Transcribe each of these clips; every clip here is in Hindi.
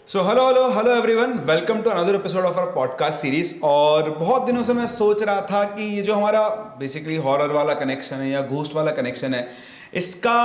So hello everyone, welcome to another episode of our podcast series. और बहुत दिनों से मैं सोच रहा था कि ये जो हमारा बेसिकली हॉरर वाला कनेक्शन है या घोस्ट वाला कनेक्शन है, इसका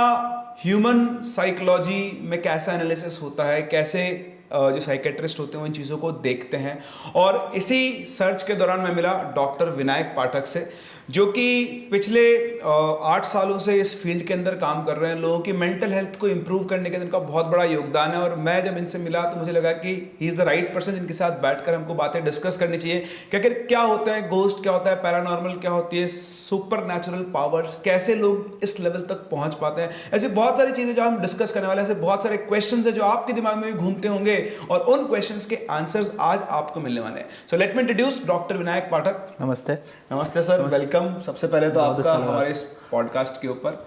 ह्यूमन साइकोलॉजी में कैसा एनालिसिस होता है, कैसे जो साइकेट्रिस्ट होते हैं वो इन चीज़ों को देखते हैं। और इसी सर्च के दौरान मैं मिला डॉक्टर विनायक पाठक से, जो कि पिछले 8 सालों से इस फील्ड के अंदर काम कर रहे हैं। लोगों की मेंटल हेल्थ को इम्प्रूव करने के अंदर इनका बहुत बड़ा योगदान है। और मैं जब इनसे मिला तो मुझे लगा कि he is the right person जिनके साथ बैठकर हमको बातें डिस्कस करनी चाहिए कि आखिर क्या होता है गोस्ट, क्या होता है पैरानॉर्मल, क्या होती है सुपर नेचुरल पावर्स, कैसे लोग इस लेवल तक पहुंच पाते हैं। ऐसी बहुत सारी चीज़ें जो हम डिस्कस करने वाले हैं, ऐसे बहुत सारे क्वेश्चन है जो आपके दिमाग में भी घूमते होंगे और उन क्वेश्चंस के आंसर्स आज आपको मिलने वाले हैं। So let me introduce doctor Vinayak Pathak. नमस्ते। नमस्ते सर, वेलकम। सबसे पहले तो बहुत आपका अच्छा लगा। हमारे इस पॉडकास्ट के ऊपर।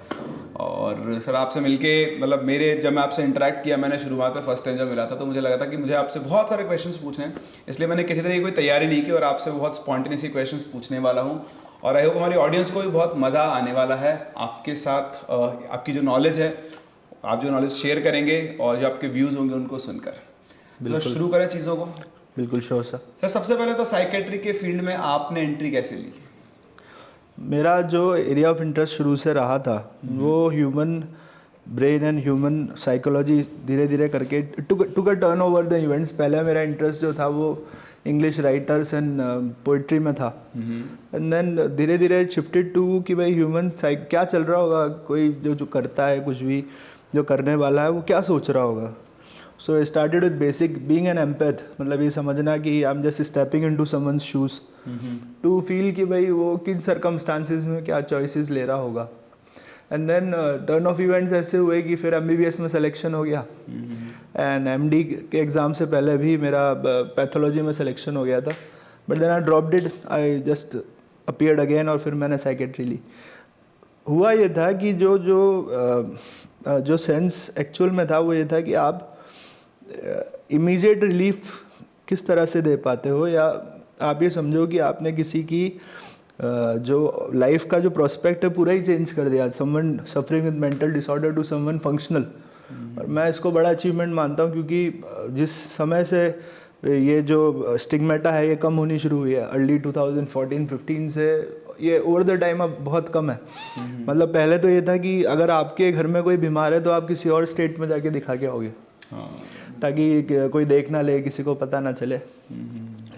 और सर आपसे मिलके मतलब जब मैं आपसे इंटरेक्ट किया, मैंने शुरुआत में फर्स्ट टाइम जब मिला था तो मुझे लगा था कि मुझे आपसे बहुत सारे क्वेश्चंस पूछने हैं, इसलिए मैंने किसी तरह की कोई तैयारी नहीं की और आपसे बहुत स्पॉन्टेनियसली क्वेश्चंस पूछने वाला हूँ। और आई होप हमारी ऑडियंस को भी बहुत मज़ा आने वाला है आपके साथ। आपकी जो नॉलेज है, आप जो नॉलेज शेयर करेंगे और जो आपके व्यूज़ होंगे उनको सुनकर। तो शुरू करें चीज़ों को। बिल्कुल श्योर सर। सर सबसे पहले तो साइकेट्री के फील्ड में आपने एंट्री कैसे ली? मेरा जो एरिया ऑफ इंटरेस्ट शुरू से रहा था वो human brain and human psychology धीरे धीरे करके took a turn over the events. पहले मेरा इंटरेस्ट जो था वो इंग्लिश राइटर्स एंड पोइट्री में था, एंड देन धीरे धीरे शिफ्टेड टू कि भाई ह्यूमन क्या चल रहा होगा, कोई जो जो करता है, कुछ भी जो करने वाला है वो क्या सोच रहा होगा। So I started with basic being an empath, मतलब ये समझना कि I am just stepping into someone's shoes to feel कि भाई वो किन सर्कमस्टांसिस में क्या चॉइसेस ले रहा होगा। And then turn of events ऐसे हुए कि फिर एमबीबीएस में सिलेक्शन हो गया, एंड एमडी के एग्ज़ाम से पहले भी मेरा पैथोलॉजी में सिलेक्शन हो गया था, but then I dropped it, I just appeared again और फिर मैंने साइकेट्री ली। हुआ ये था कि जो सेंस एक्चुअल में था वो ये था कि आप इमीडिएट रिलीफ किस तरह से दे पाते हो, या आप ये समझो कि आपने किसी की जो लाइफ का जो प्रोस्पेक्ट है पूरा ही चेंज कर दिया, someone suffering with mental disorder to someone functional. और मैं इसको बड़ा अचीवमेंट मानता हूँ, क्योंकि जिस समय से ये जो स्टिग्मेटा है ये कम होनी शुरू हुई है अर्ली 2014-15 से, ये ओवर द टाइम अब बहुत कम है। मतलब पहले तो ये था कि अगर आपके घर में कोई बीमार है तो आप किसी और स्टेट में जाके दिखा के आओगे, ताकि कोई देख ना ले, किसी को पता ना चले।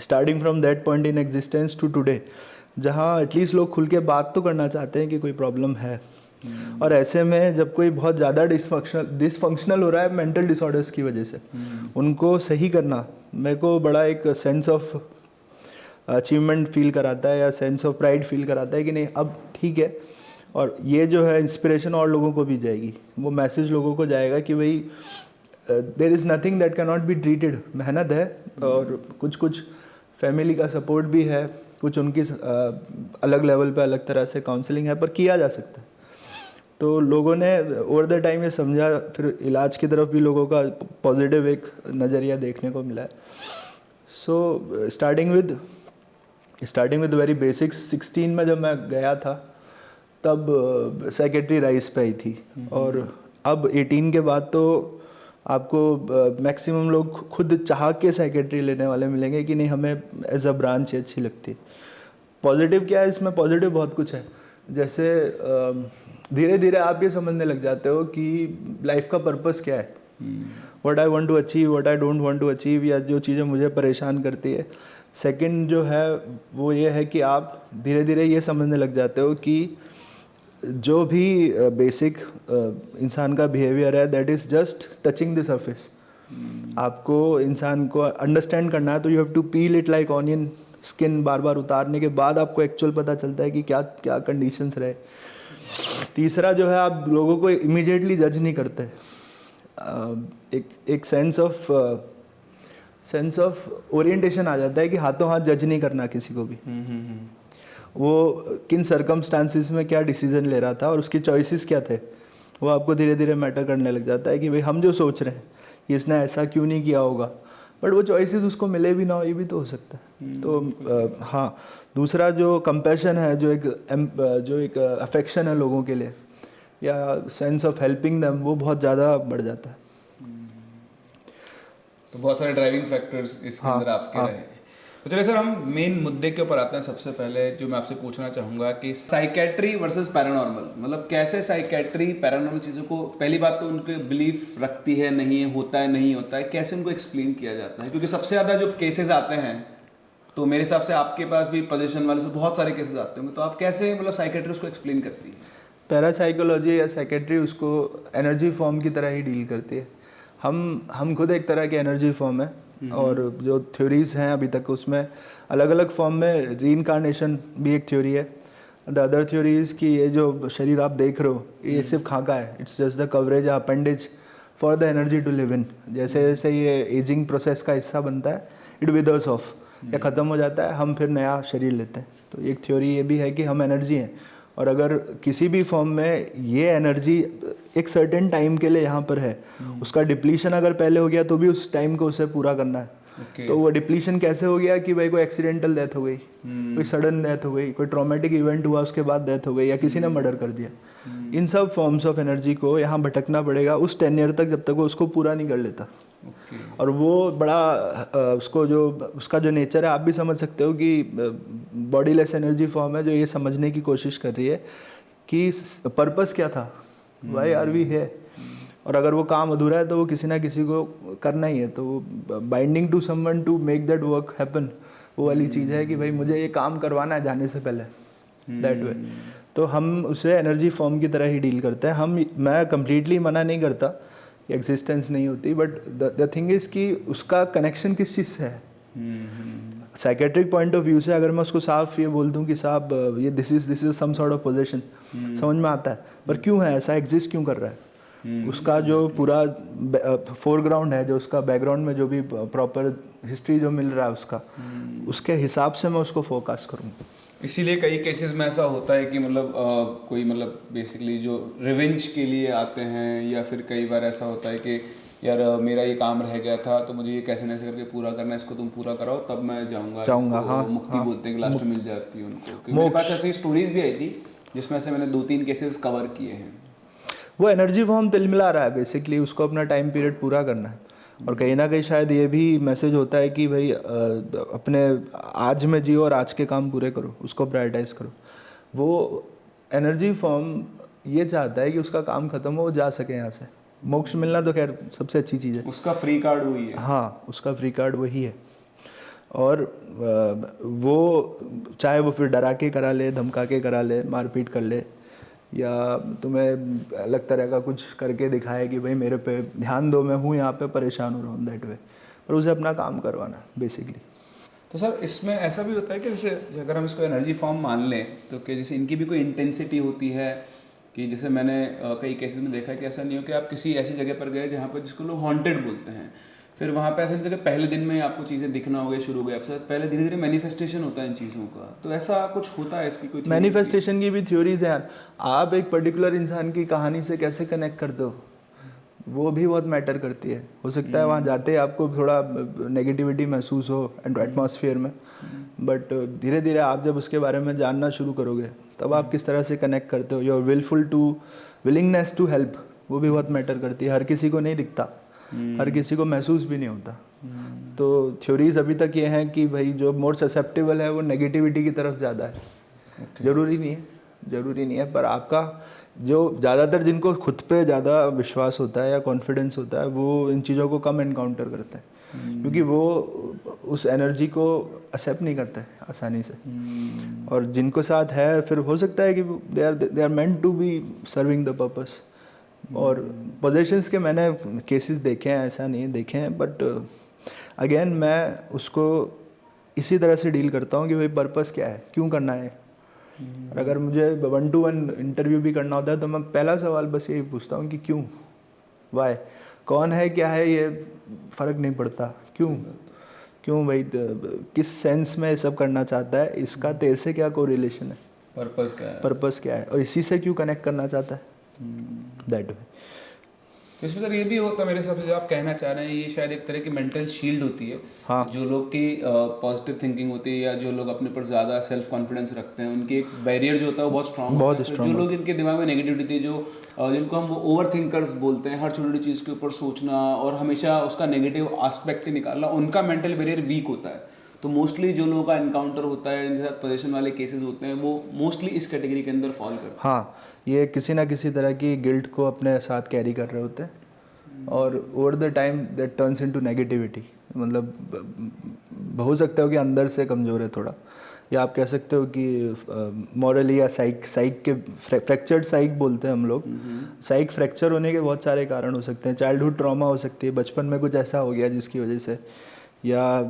Starting from that point in existence to today, जहाँ एटलीस्ट लोग खुल के बात तो करना चाहते हैं कि कोई प्रॉब्लम है। और ऐसे में जब कोई बहुत ज़्यादा डिसफंक्शनल हो रहा है मेंटल डिसऑर्डर्स की वजह से, उनको सही करना मेरे को बड़ा एक सेंस ऑफ अचीवमेंट फील कराता है, या सेंस ऑफ प्राइड फील कराता है कि नहीं अब ठीक है। और ये जो है इंस्पिरेशन और लोगों को भी जाएगी, वो मैसेज लोगों को जाएगा कि भाई there is nothing that can not be treated. मेहनत है और कुछ फैमिली का सपोर्ट भी है, कुछ उनकी अलग लेवल पे अलग तरह से काउंसलिंग है, पर किया जा सकता है। तो लोगों ने ओवर द टाइम ये समझा, फिर इलाज की तरफ भी लोगों का पॉजिटिव एक नज़रिया देखने को मिला है। So starting with very basics. 16 में जब मैं गया था तब साइकेट्री राइज पे आई थी, और अब 18 के बाद तो आपको मैक्सिमम लोग खुद चाह के साइकेट्री लेने वाले मिलेंगे कि नहीं हमें एज अ ब्रांच ही अच्छी लगती है। पॉजिटिव क्या है इसमें? पॉजिटिव बहुत कुछ है। जैसे धीरे धीरे आप ये समझने लग जाते हो कि लाइफ का पर्पस क्या है, what I want to achieve, what I don't want to achieve, या जो चीज़ें मुझे परेशान करती है। सेकंड जो है वो ये है कि आप धीरे धीरे ये समझने लग जाते हो कि जो भी बेसिक इंसान का बिहेवियर है that is just touching the surface. आपको इंसान को अंडरस्टैंड करना है तो you have to peel it like onion skin. बार बार उतारने के बाद आपको एक्चुअल पता चलता है कि क्या क्या कंडीशंस रहे। तीसरा जो है, आप लोगों को इमीडिएटली जज नहीं करते। एक सेंस ऑफ ओरिएंटेशन आ जाता है कि हाथों हाथ जज नहीं करना किसी को भी। वो किन सर्कमस्टांसिस में क्या डिसीजन ले रहा था और उसकी चॉइसेस क्या थे, वो आपको धीरे धीरे मैटर करने लग जाता है कि भाई हम जो सोच रहे हैं कि इसने ऐसा क्यों नहीं किया होगा, बट वो चॉइसेस उसको मिले भी ना हो, ये भी तो हो सकता है। तो हाँ, दूसरा जो कंपैशन है, जो एक अफेक्शन है लोगों के लिए, या सेंस ऑफ हेल्पिंग देम, वो बहुत ज़्यादा बढ़ जाता है। तो बहुत सारे ड्राइविंग फैक्टर्स इसके अंदर आपके रहे। तो चलिए सर, हम मेन मुद्दे के ऊपर आते हैं। सबसे पहले जो मैं आपसे पूछना चाहूँगा कि साइकेट्री वर्सेस पैरानॉर्मल, मतलब कैसे साइकेट्री पैरानॉर्मल चीज़ों को, पहली बात तो उनके बिलीफ रखती है, नहीं है, होता है, नहीं होता है, कैसे उनको एक्सप्लेन किया जाता है? क्योंकि सबसे ज़्यादा जो केसेस आते हैं, तो मेरे हिसाब से आपके पास भी पोजीशन वाले से बहुत सारे केसेस आते होंगे, तो आप कैसे मतलब साइकेट्री उसको एक्सप्लेन करती है? पैरासाइकोलॉजी या साइकेट्री उसको एनर्जी फॉर्म की तरह ही डील करती है। हम खुद एक तरह की एनर्जी फॉर्म है, और जो थ्योरीज हैं अभी तक उसमें अलग अलग फॉर्म में रीइंकार्नेशन भी एक थ्योरी है। द अदर थ्योरीज कि ये जो शरीर आप देख रहे हो ये सिर्फ खाका है, it's just the coverage appendage for the energy to live in. जैसे जैसे ये एजिंग प्रोसेस का हिस्सा बनता है, इट विदर्स ऑफ या ख़त्म हो जाता है, हम फिर नया शरीर लेते हैं। तो एक थ्योरी ये भी है कि हम एनर्जी हैं, और अगर किसी भी फॉर्म में ये एनर्जी एक सर्टेन टाइम के लिए यहाँ पर है, उसका डिप्लीशन अगर पहले हो गया तो भी उस टाइम को उसे पूरा करना है। तो वो डिप्लीशन कैसे हो गया कि भाई कोई एक्सीडेंटल डेथ हो गई, कोई सडन डेथ हो गई, कोई ट्रॉमेटिक इवेंट हुआ उसके बाद डेथ हो गई, या किसी ने मर्डर कर दिया, इन सब फॉर्म्स ऑफ एनर्जी को यहाँ भटकना पड़ेगा उस टेन्योर तक जब तक वो उसको पूरा नहीं कर लेता। और वो बड़ा उसको जो उसका जो नेचर है आप भी समझ सकते हो कि बॉडीलेस एनर्जी फॉर्म है जो ये समझने की कोशिश कर रही है कि पर्पस क्या था, वाई आर वी है, और अगर वो काम अधूरा है तो वो किसी ना किसी को करना ही है। तो वो binding to someone to make that work happen, वो वाली चीज़ है कि भाई मुझे ये काम करवाना है जाने से पहले, दैट वे। तो हम उसे एनर्जी फॉर्म की तरह ही डील करते हैं। मैं कम्प्लीटली मना नहीं करता, एग्जिस्टेंस नहीं होती, बट द थिंग इज़ कि उसका कनेक्शन किस चीज़ से है। साइकेट्रिक पॉइंट ऑफ व्यू से अगर मैं उसको साफ ये बोल दूं कि साहब ये this is some sort of position, समझ में आता है, पर क्यों है ऐसा, एग्जिस्ट क्यों कर रहा है, उसका जो पूरा फोरग्राउंड है, जो उसका बैकग्राउंड में जो भी प्रॉपर हिस्ट्री जो मिल रहा है उसका, उसके हिसाब से मैं उसको फोकस करूँ। इसीलिए कई केसेस में ऐसा होता है कि मतलब कोई मतलब बेसिकली जो रिवेंज के लिए आते हैं, या फिर कई बार ऐसा होता है कि यार मेरा ये काम रह गया था तो मुझे ये कैसे न कैसे करके पूरा करना है, इसको तुम पूरा कराओ तब मैं जाऊँगा। हाँ, मुक्ति बोलते हैं कि लास्ट में मिल जाती है उनको। क्योंकि मेरे पास ऐसी स्टोरीज भी आई थी जिसमें से मैंने 2-3 केसेस कवर किए हैं। वो एनर्जी फॉर्म तिलमिला रहा है बेसिकली, उसको अपना टाइम पीरियड पूरा करना है, और कहीं ना कहीं शायद ये भी मैसेज होता है कि भाई अपने आज में जियो और आज के काम पूरे करो, उसको प्रायोरिटाइज करो। वो एनर्जी फॉर्म ये चाहता है कि उसका काम खत्म हो, जा सके यहाँ से। मोक्ष मिलना तो खैर सबसे अच्छी चीज़ है, उसका फ्री कार्ड वही है। हाँ, उसका फ्री कार्ड वही है। और वो चाहे वो फिर डरा के करा ले, धमका के करा ले, मारपीट कर ले, या तुम्हें अलग तरह का कुछ करके दिखाए कि भाई मेरे पे ध्यान दो, मैं हूँ यहाँ पे, परेशान हो रहा हूँ, दैट वे, पर उसे अपना काम करवाना बेसिकली। तो सर इसमें ऐसा भी होता है कि जैसे अगर हम इसको एनर्जी फॉर्म मान लें तो कि जैसे इनकी भी कोई इंटेंसिटी होती है, कि जैसे मैंने कई केसेस में देखा है कि ऐसा नहीं हो कि आप किसी ऐसी जगह पर गए जहाँ पर जिसको लोग हॉन्टेड बोलते हैं, फिर वहाँ पे ऐसा नहीं था कि पहले दिन में आपको चीज़ें दिखना हो गई, शुरू हो गई आपसे, पहले धीरे धीरे मैनिफेस्टेशन होता है इन चीज़ों का। तो ऐसा कुछ होता है इसकी कोई मैनिफेस्टेशन की भी थ्योरीज हैं यार। आप एक पर्टिकुलर इंसान की कहानी से कैसे कनेक्ट करते हो, वो भी बहुत मैटर करती है। हो सकता है वहाँ जाते आपको थोड़ा नेगेटिविटी महसूस हो एटमॉस्फेयर में, बट धीरे धीरे आप जब उसके बारे में जानना शुरू करोगे तब आप किस तरह से कनेक्ट करते हो। योर विलिंगनेस टू हेल्प, वो भी बहुत मैटर करती है। हर किसी को नहीं दिखता, हर किसी को महसूस भी नहीं होता। तो थ्योरीज अभी तक ये हैं कि भाई जो मोर ससेप्टेबल है वो नेगेटिविटी की तरफ ज़्यादा है। ज़रूरी नहीं है, पर आपका जो ज़्यादातर जिनको खुद पे ज़्यादा विश्वास होता है या कॉन्फिडेंस होता है, वो इन चीज़ों को कम एनकाउंटर करते हैं, क्योंकि वो उस एनर्जी को एक्सेप्ट नहीं करते आसानी से। और जिनको साथ है, फिर हो सकता है कि they are meant to be serving the purpose. और पोजेशंस के मैंने केसेस देखे हैं, ऐसा नहीं है देखे हैं, बट अगेन मैं उसको इसी तरह से डील करता हूँ कि भाई पर्पस क्या है, क्यों करना है। और अगर मुझे 1-to-1 इंटरव्यू भी करना होता है तो मैं पहला सवाल बस यही पूछता हूँ कि क्यों, वाई, कौन है, क्या है, ये फ़र्क नहीं पड़ता, क्यों भाई, किस सेंस में ये सब करना चाहता है, इसका तेरे से क्या कोरिलेशन है, पर्पस क्या है, और इसी से क्यों कनेक्ट करना चाहता है, दैट वे। तो इसमें सर ये भी होता है मेरे हिसाब से, जो आप कहना चाह रहे हैं ये शायद एक तरह की मेंटल शील्ड होती है। हाँ। जो लोग की पॉजिटिव थिंकिंग होती है या जो लोग अपने पर ज़्यादा सेल्फ कॉन्फिडेंस रखते हैं, उनके एक बैरियर जो होता है वो बहुत स्ट्रांग होता है। फिर जो लोग जिनके दिमाग में नेगेटिविटी, जो जिनको हम ओवर थिंकर्स बोलते हैं, हर छोटी छोटी चीज़ के ऊपर सोचना और हमेशा उसका नेगेटिव आस्पेक्ट ही निकालना, उनका मेंटल बैरियर वीक होता है। तो मोस्टली जो लोगों का इनकाउंटर होता है, जिनके साथ पोजेशन वाले केसेस होते हैं, वो मोस्टली इस कैटेगरी के अंदर फॉल करते हैं। हाँ, ये किसी ना किसी तरह की गिल्ट को अपने साथ कैरी कर रहे होते हैं और over the time that turns into negativity. मतलब हो सकता है कि अंदर से कमज़ोर है थोड़ा, या आप कह सकते हो कि मॉरली या साइक के फ्रैक्चर्ड साइक बोलते हैं हम लोग। साइक फ्रैक्चर होने के बहुत सारे कारण हो सकते हैं। चाइल्डहुड ट्रॉमा हो सकती है, बचपन में कुछ ऐसा हो गया जिसकी वजह से, या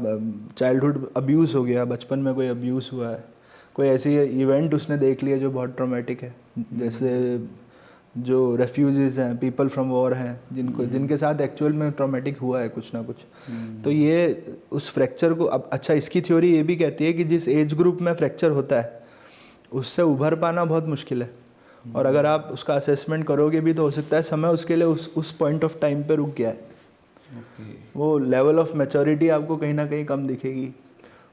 चाइल्डहुड अब्यूज़ हो गया, बचपन में कोई अब्यूज़ हुआ है, कोई ऐसी इवेंट उसने देख लिया जो बहुत ट्रॉमेटिक है। जैसे जो रेफ्यूजीज़ हैं, पीपल फ्रॉम वॉर हैं, जिनके साथ एक्चुअल में ट्रॉमेटिक हुआ है कुछ ना कुछ। तो ये उस फ्रैक्चर को, अब अच्छा इसकी थ्योरी ये भी कहती है कि जिस एज ग्रुप में फ्रैक्चर होता है उससे उभर पाना बहुत मुश्किल है, और अगर आप उसका असेसमेंट करोगे भी तो हो सकता है समय उसके लिए उस पॉइंट ऑफ टाइम पे रुक गया है। वो लेवल ऑफ मैच्योरिटी आपको कहीं ना कहीं कम दिखेगी।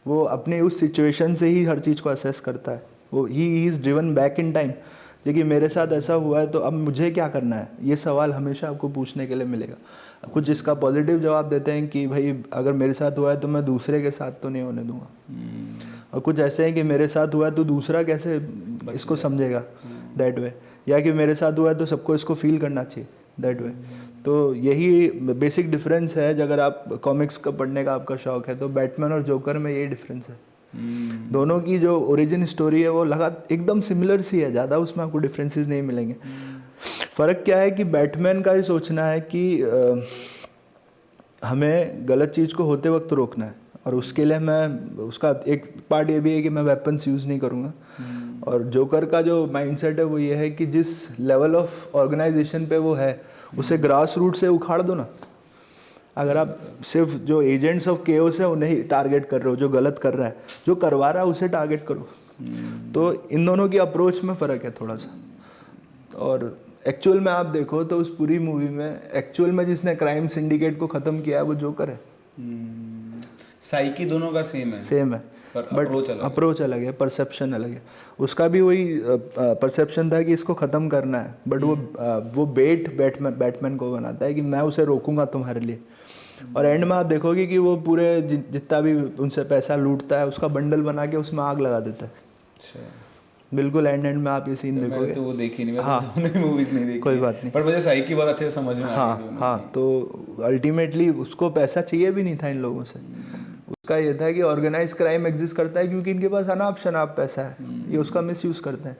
वो अपने उस सिचुएशन से ही हर चीज़ को असेस करता है। वो he is driven back in time, देखिए मेरे साथ ऐसा हुआ है तो अब मुझे क्या करना है, ये सवाल हमेशा आपको पूछने के लिए मिलेगा। कुछ इसका पॉजिटिव जवाब देते हैं कि भाई अगर मेरे साथ हुआ है तो मैं दूसरे के साथ तो नहीं होने दूंगा, और कुछ ऐसे हैं कि मेरे साथ हुआ है तो दूसरा कैसे इसको समझेगा, दैट वे। या कि मेरे साथ हुआ है तो सबको इसको फील करना चाहिए, दैट वे। तो यही बेसिक डिफरेंस है। अगर आप कॉमिक्स का पढ़ने का आपका शौक है तो बैटमैन और जोकर में यही डिफरेंस है। दोनों की जो ओरिजिन स्टोरी है वो एकदम सिमिलर सी है, ज़्यादा उसमें आपको डिफरेंसेस नहीं मिलेंगे। फ़र्क क्या है कि बैटमैन का ये सोचना है कि हमें गलत चीज़ को होते वक्त रोकना है, और उसके लिए मैं, उसका एक पार्ट ये भी है कि मैं वेपन्स यूज़ नहीं करूँगा। और जोकर का जो माइंडसेट है वो ये है कि जिस लेवल ऑफ ऑर्गेनाइजेशन पे वो है उसे ग्रास रूट से उखाड़ दो ना। अगर आप सिर्फ जो एजेंट्स ऑफ केओस है उन्हें ही टारगेट कर रहे हो, जो गलत कर रहा है, जो करवा रहा है उसे टारगेट करो। तो इन दोनों की अप्रोच में फ़र्क है थोड़ा सा। और एक्चुअल में आप देखो तो उस पूरी मूवी में एक्चुअल में जिसने क्राइम सिंडिकेट को ख़त्म किया है वो जोकर है। साइकी दोनों का सेम है, बट अप्रोच अलग है, परसेप्शन अलग है। उसका भी वही परसेप्शन था कि इसको ख़त्म करना है, बट वो बैटमैन को बनाता है कि मैं उसे रोकूंगा तुम्हारे लिए। और एंड में आप देखोगे कि वो पूरे जितना भी उनसे पैसा लूटता है उसका बंडल बना के उसमें आग लगा देता है। अच्छा, बिल्कुल एंड में आप ये सीन देखोगे। तो वो देखी नहीं, मैं तो दोनों मूवीज नहीं देखी, कोई बात नहीं, पर मुझे साइकी बहुत अच्छे से समझ में आ गई। हाँ, तो अल्टीमेटली उसको पैसा चाहिए भी नहीं था इन लोगों से। उसका ये था कि ऑर्गेनाइज क्राइम एग्जिस्ट करता है क्योंकि इनके पास अनाप शनाप पैसा है, ये उसका मिसयूज़ करते हैं।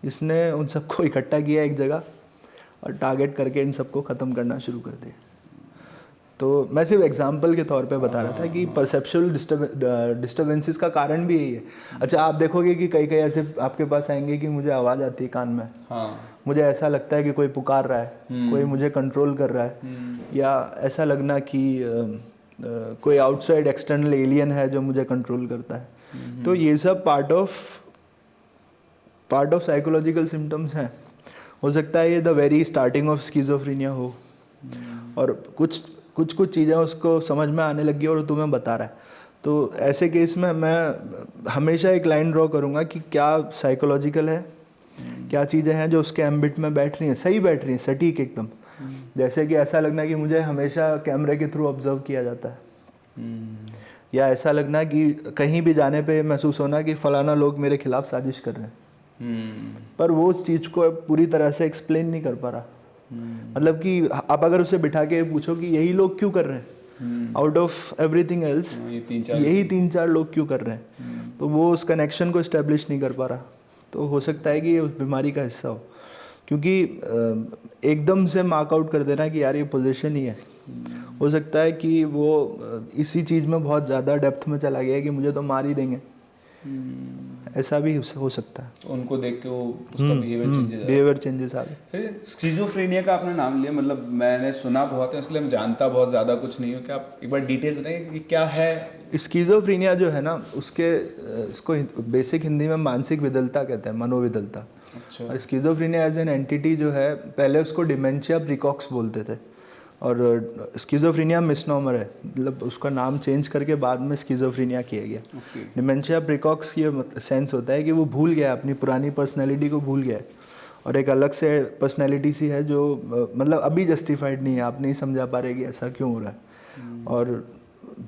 इसने उन सबको इकट्ठा किया एक जगह और टारगेट करके इन सबको ख़त्म करना शुरू कर दिया। तो मैं सिर्फ एग्जाम्पल के तौर पे बता रहा था कि परसेप्शुअल डिस्टर्बेंसेस का कारण भी यही है। अच्छा, आप देखोगे कि कई कई ऐसे आपके पास आएंगे कि मुझे आवाज़ आती है कान में, मुझे ऐसा लगता है कि कोई पुकार रहा है, कोई मुझे कंट्रोल कर रहा है, या ऐसा लगना कि कोई आउटसाइड एक्सटर्नल एलियन है जो मुझे कंट्रोल करता है। तो ये सब पार्ट ऑफ साइकोलॉजिकल सिम्टम्स हैं। हो सकता है ये the very starting of schizophrenia हो, और कुछ चीज़ें उसको समझ में आने लगी और तुम्हें बता रहा है। तो ऐसे केस में मैं हमेशा एक लाइन ड्रॉ करूँगा कि क्या साइकोलॉजिकल है, क्या चीज़ें हैं जो उसके एम्बिट में बैठ रही हैं, सही बैठ रही हैं, सटीक एकदम। जैसे कि ऐसा लगना कि मुझे हमेशा कैमरे के थ्रू ऑब्जर्व किया जाता है, या ऐसा लगना कि कहीं भी जाने पे महसूस होना कि फलाना लोग मेरे खिलाफ साजिश कर रहे हैं, पर वो उस चीज़ को पूरी तरह से एक्सप्लेन नहीं कर पा रहा। मतलब कि आप अगर उसे बिठा के पूछो कि यही लोग क्यों कर रहे हैं, आउट ऑफ एवरीथिंग एल्स यही 3-4 लोग क्यों कर रहे हैं, तो वो उस कनेक्शन को इस्टेब्लिश नहीं कर पा रहा। तो हो सकता है कि ये उस बीमारी का हिस्सा हो, क्योंकि एकदम से मार्क आउट कर देना कि यार ये पोजीशन ही है। हो सकता है कि वो इसी चीज़ में बहुत ज़्यादा डेप्थ में चला गया कि मुझे तो मार ही देंगे, ऐसा भी हो सकता है। तो उनको देख के वो उसका बिहेवियर चेंजेस आ गए। फिर स्किज़ोफ्रेनिया का आपने नाम लिया, मतलब मैंने सुना बहुत है, उसके लिए मैं जानता बहुत ज़्यादा कुछ नहीं हूँ। क्या आप एक बार डिटेल्स बताएंगे कि क्या है स्किज़ोफ्रेनिया जो है ना, इसको बेसिक हिंदी में मानसिक विदलता कहते हैं, मनोविदलता। अच्छा। और स्किज़ोफ्रेनिया एज एन एंटिटी जो है, पहले उसको डिमेंशिया प्रिकॉक्स बोलते थे, और स्किज़ोफ्रेनिया मिसनॉमर है, मतलब उसका नाम चेंज करके बाद में स्किज़ोफ्रेनिया किया गया। ओके। डिमेंशिया प्रिकॉक्स ये सेंस होता है कि वो भूल गया, अपनी पुरानी पर्सनैलिटी को भूल गया है, और एक अलग से पर्सनैलिटी सी है जो मतलब अभी जस्टिफाइड नहीं है, आप नहीं समझा पा रहे कि ऐसा क्यों हो रहा है। और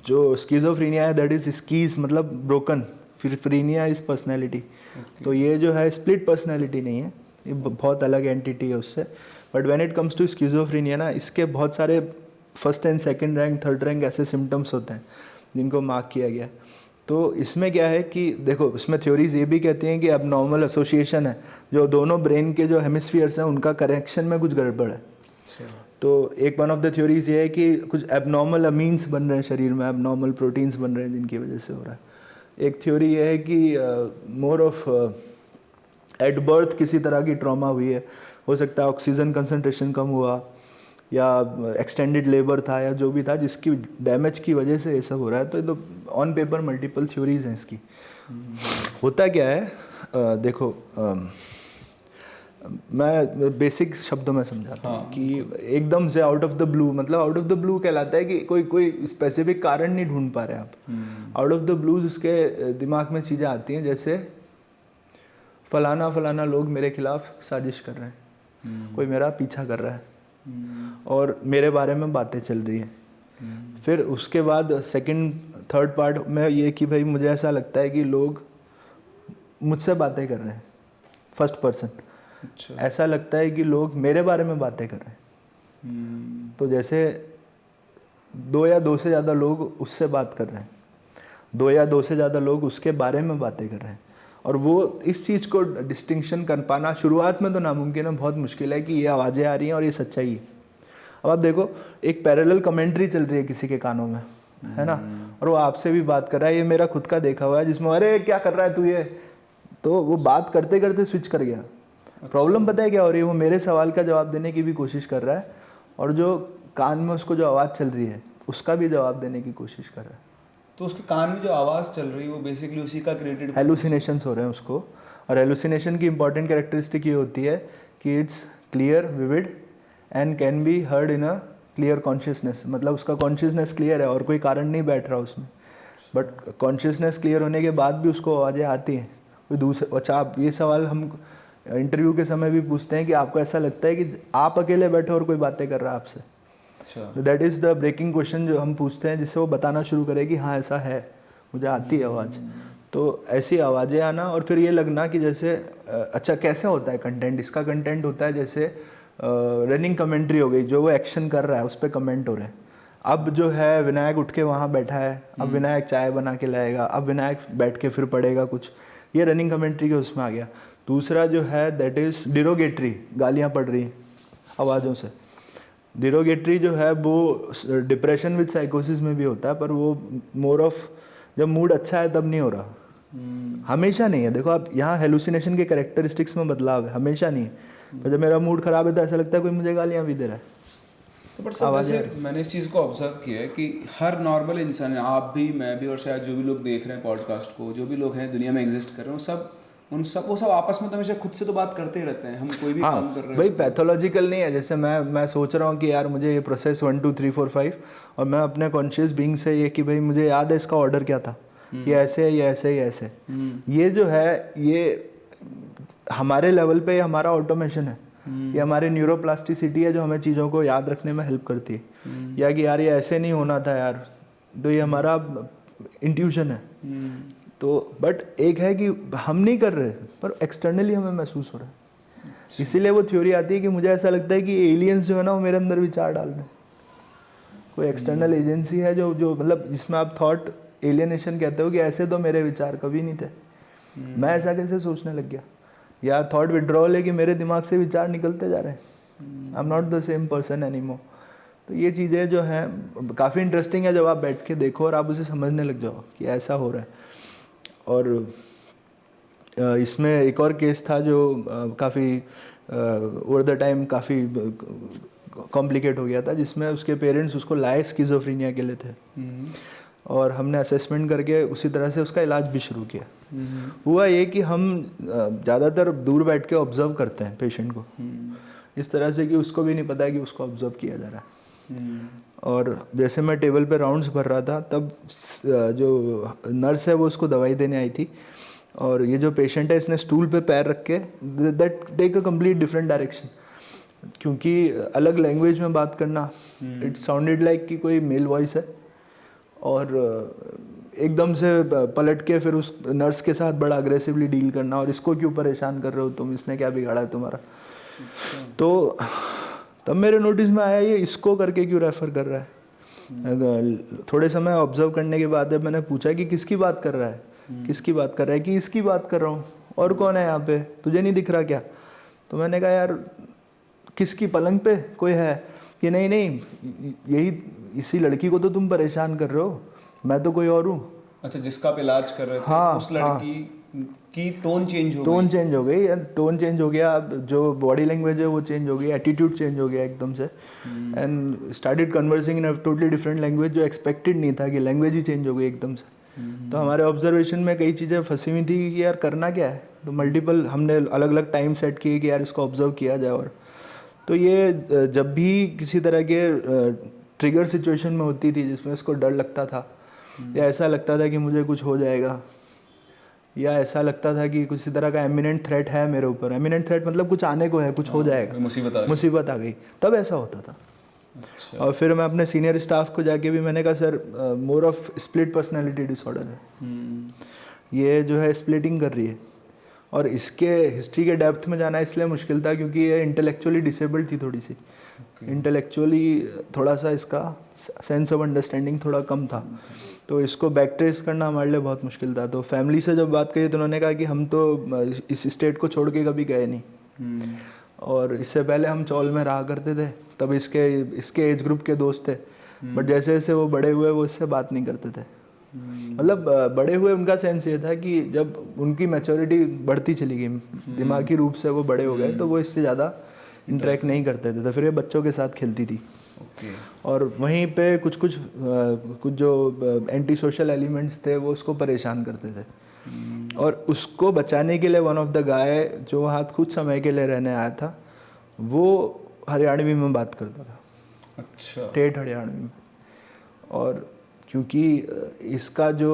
जो स्किज़ोफ्रेनिया है दैट इज़ स्कीज मतलब ब्रोकन, फिर फ्रीनिया इज़ पर्सनैलिटी। तो ये जो है स्प्लिट पर्सनैलिटी नहीं है, ये बहुत अलग एंटिटी है उससे। But when it comes to schizophrenia ना, इसके बहुत सारे first and second rank, third rank ऐसे सिम्टम्स होते हैं जिनको मार्क किया गया। तो इसमें क्या है कि देखो, इसमें थ्योरीज ये भी कहती हैं कि अब नॉर्मल एसोसिएशन है, जो दोनों ब्रेन के जो हेमिस्फीयर्स हैं उनका करेक्शन में कुछ गड़बड़ है। अच्छा। तो एक वन ऑफ द थ्योरीज ये है कि कुछ एबनॉर्मल अमीन्स बन रहे हैं शरीर में, एबनॉर्मल प्रोटीन्स बन रहे हैं जिनकी वजह से हो रहा है। एक थ्योरी ये है कि मोर ऑफ एट बर्थ किसी तरह की ट्रॉमा हुई है, हो सकता है ऑक्सीजन कंसंट्रेशन कम हुआ, या एक्सटेंडेड लेबर था, या जो भी था जिसकी डैमेज की वजह से ये सब हो रहा है। तो ऑन पेपर मल्टीपल थ्योरीज हैं इसकी। होता क्या है, देखो, मैं बेसिक शब्दों में समझाता हूँ कि एकदम से आउट ऑफ द ब्लू, मतलब आउट ऑफ द ब्लू कहलाता है कि कोई स्पेसिफिक कारण नहीं ढूंढ पा रहे आप। आउट ऑफ द ब्लूज उसके दिमाग में चीज़ें आती हैं, जैसे फलाना फलाना लोग मेरे खिलाफ साजिश कर रहे हैं, कोई मेरा पीछा कर रहा है, और मेरे बारे में बातें चल रही हैं। फिर उसके बाद सेकंड थर्ड पार्ट में ये कि भाई मुझे ऐसा लगता है कि लोग मुझसे बातें कर रहे हैं, फर्स्ट पर्सन। अच्छा। ऐसा लगता है कि लोग मेरे बारे में बातें कर रहे हैं। तो जैसे 2 या 2 से ज़्यादा लोग उससे बात कर रहे हैं, 2 या 2 से ज़्यादा लोग उसके बारे में बातें कर रहे हैं, और वो इस चीज़ को डिस्टिंक्शन कर पाना शुरुआत में तो नामुमकिन है, बहुत मुश्किल है कि ये आवाज़ें आ रही हैं और ये सच्चाई है। अब आप देखो, एक पैरेलल कमेंट्री चल रही है किसी के कानों में, है ना, और वो आपसे भी बात कर रहा है, ये मेरा खुद का देखा हुआ है, जिसमें अरे क्या कर रहा है तू ये, तो वो बात करते करते स्विच कर गया। प्रॉब्लम पता है क्या हो रही है, वो मेरे सवाल का जवाब देने की भी कोशिश कर रहा है, और जो कान में उसको जो आवाज़ चल रही है उसका भी जवाब देने की कोशिश कर रहा है। तो उसके कान में जो आवाज़ चल रही है वो बेसिकली उसी का क्रिएटेड हेलुसिनेशंस हो रहे हैं उसको। और हेलुसिनेशन की इंपॉर्टेंट कैरेक्टरिस्टिक ये होती है कि it's clear, vivid and can be heard in a clear consciousness, मतलब उसका कॉन्शियसनेस क्लियर है और कोई कारण नहीं बैठ रहा उसमें, बट कॉन्शियसनेस क्लियर होने के बाद भी उसको आवाज़ें आती हैं कोई दूसरे। अच्छा, आप ये सवाल हम इंटरव्यू के समय भी पूछते हैं कि आपको ऐसा लगता है कि आप अकेले बैठे और कोई बातें कर रहा है आपसे? अच्छा। That is the breaking question जो हम पूछते हैं, जिससे वो बताना शुरू करे कि हाँ ऐसा है, मुझे आती है आवाज़। तो ऐसी आवाज़ें आना, और फिर ये लगना कि जैसे अच्छा कैसे होता है कंटेंट, इसका कंटेंट होता है जैसे रनिंग कमेंट्री हो गई, जो वो एक्शन कर रहा है उस पर कमेंट हो रहे हैं। अब जो है विनायक उठ के वहाँ बैठा है, अब विनायक चाय बना के लाएगा, अब विनायक बैठ के फिर पढ़ेगा कुछ, ये रनिंग कमेंट्री के उसमें आ गया। दूसरा जो है दैट इज़ डिरोगेटरी, गालियाँ पड़ रही आवाज़ों से। डिरोगेटरी जो है वो डिप्रेशन विद साइकोसिस में भी होता है, पर वो मोर ऑफ जब मूड अच्छा है तब नहीं हो रहा, हमेशा नहीं है। देखो आप यहाँ हेलुसिनेशन के कैरेक्टरिस्टिक्स में बदलाव है, हमेशा नहीं है। तो जब मेरा मूड ख़राब है तो ऐसा लगता है कोई मुझे गालियाँ भी दे रहा है। तो बट सर वैसे मैंने इस चीज़ को ऑब्जर्व किया है कि हर नॉर्मल इंसान है, आप भी, मैं भी, और शायद जो भी लोग देख रहे हैं पॉडकास्ट को, जो भी लोग हैं दुनिया में एग्जिस्ट कर रहे हैं, वो सब आपस में तो हमेशा खुद से तो बात करते ही रहते हैं। हम कोई भी काम कर रहे हैं भाई पैथोलॉजिकल नहीं है। जैसे मैं सोच रहा हूँ कि यार मुझे ये प्रोसेस 1 2 3 4 5, और मैं अपने कॉन्शियस बीइंग से ये कि भाई मुझे याद है इसका ऑर्डर क्या था, ये ऐसे है, ये ऐसे, ये ऐसे। ये जो है ये हमारे लेवल पे हमारा ऑटोमेशन है, ये हमारी न्यूरोप्लास्टिसिटी है जो हमें चीज़ों को याद रखने में हेल्प करती है। या कि यार ये ऐसे नहीं होना था यार, तो ये हमारा इंट्यूशन है। तो बट एक है कि हम नहीं कर रहे, पर एक्सटर्नली हमें महसूस हो रहा है। इसीलिए वो थ्योरी आती है कि मुझे ऐसा लगता है कि एलियंस जो है ना वो मेरे अंदर विचार डाल रहे हैं। कोई एक्सटर्नल एजेंसी है जो मतलब जिसमें आप थॉट एलियनेशन कहते हो कि ऐसे तो मेरे विचार कभी नहीं थे, मैं ऐसा कैसे सोचने लग गया। या थॉट विड्रॉल है कि मेरे दिमाग से विचार निकलते जा रहे हैं, I am not the same person anymore. तो ये चीज़ें जो हैं काफ़ी इंटरेस्टिंग है जब आप बैठ के देखो और आप उसे समझने लग जाओ कि ऐसा हो रहा है। और इसमें एक और केस था जो काफ़ी ओवर द टाइम काफ़ी कॉम्प्लिकेट हो गया था, जिसमें उसके पेरेंट्स उसको लाए स्किज़ोफ्रेनिया के लिए थे। और हमने असेसमेंट करके उसी तरह से उसका इलाज भी शुरू किया। हुआ ये कि हम ज़्यादातर दूर बैठ के ऑब्जर्व करते हैं पेशेंट को, इस तरह से कि उसको भी नहीं पता है कि उसको ऑब्जर्व किया जा रहा है। और जैसे मैं टेबल पे राउंड्स भर रहा था तब जो नर्स है वो उसको दवाई देने आई थी, और ये जो पेशेंट है इसने स्टूल पे पैर रख के that take a complete different direction, क्योंकि अलग लैंग्वेज में बात करना, इट साउंडेड लाइक कि कोई मेल वॉइस है, और एकदम से पलट के फिर उस नर्स के साथ बड़ा अग्रेसिवली डील करना, और इसको क्यों परेशान कर रहे हो तुम, इसने क्या बिगाड़ा है तुम्हारा। तो तब मेरे नोटिस में आया ये इसको करके क्यों रेफ़र कर रहा है। थोड़े समय ऑब्जर्व करने के बाद जब मैंने पूछा कि किसकी बात कर रहा है, किसकी बात कर रहा है, कि इसकी बात कर रहा हूँ, और कौन है यहाँ पे, तुझे नहीं दिख रहा क्या। तो मैंने कहा यार किसकी, पलंग पे कोई है, कि नहीं नहीं यही इसी लड़की को तो तुम परेशान कर रहे हो, मैं तो कोई और हूँ। अच्छा, जिसका आप इलाज कर रहे थे हाँ, उस लड़की की टोन चेंज हो गई। टोन चेंज हो गई, टोन चेंज हो गया, जो बॉडी लैंग्वेज है वो चेंज हो गई, एटीट्यूड चेंज हो गया एकदम से, and started conversing in a totally different language, जो एक्सपेक्टेड नहीं था कि लैंग्वेज ही चेंज हो गई एकदम से। तो हमारे ऑब्जर्वेशन में कई चीज़ें फंसी हुई थी कि यार करना क्या है। तो मल्टीपल हमने अलग अलग टाइम सेट किए कि यार इसको ऑब्जर्व किया जाए। और तो ये जब भी किसी तरह के ट्रिगर सिचुएशन में होती थी जिसमें इसको डर लगता था, या ऐसा लगता था कि मुझे कुछ हो जाएगा, या ऐसा लगता था कि किसी तरह का एमिनेंट थ्रेट है मेरे ऊपर, एमिनेंट थ्रेट मतलब कुछ आने को है, कुछ हो जाएगा, मुसीबत आ गई, तब ऐसा होता था। अच्छा। और फिर मैं अपने सीनियर स्टाफ को जाके भी मैंने कहा sir more of split personality disorder है, ये जो है स्प्लिटिंग कर रही है। और इसके हिस्ट्री के डेप्थ में जाना इसलिए मुश्किल था क्योंकि ये इंटेलेक्चुअली डिसेबल्ड थी थोड़ी सी, इंटेलेक्चुअली थोड़ा सा इसका सेंस ऑफ अंडरस्टैंडिंग थोड़ा कम था, तो इसको बैक ट्रेस करना हमारे लिए बहुत मुश्किल था। तो फैमिली से जब बात करी तो उन्होंने कहा कि हम तो इस स्टेट को छोड़ के कभी गए नहीं, और इससे पहले हम चौल में रहा करते थे, तब इसके एज ग्रुप के दोस्त थे, बट जैसे जैसे वो बड़े हुए वो इससे बात नहीं करते थे। मतलब बड़े हुए उनका सेंस ये था कि जब उनकी मैच्योरिटी बढ़ती चली गई, दिमागी रूप से वो बड़े हो गए, तो वो इससे ज़्यादा इंटरेक्ट नहीं करते थे, तो फिर ये बच्चों के साथ खेलती थी। और वहीं पे कुछ जो एंटी सोशल एलिमेंट्स थे वो उसको परेशान करते थे, और उसको बचाने के लिए वन ऑफ द गाय जो वहाँ कुछ समय के लिए रहने आया था वो हरियाणवी में बात करता था। अच्छा। ठेठ हरियाणवी में। और क्योंकि इसका जो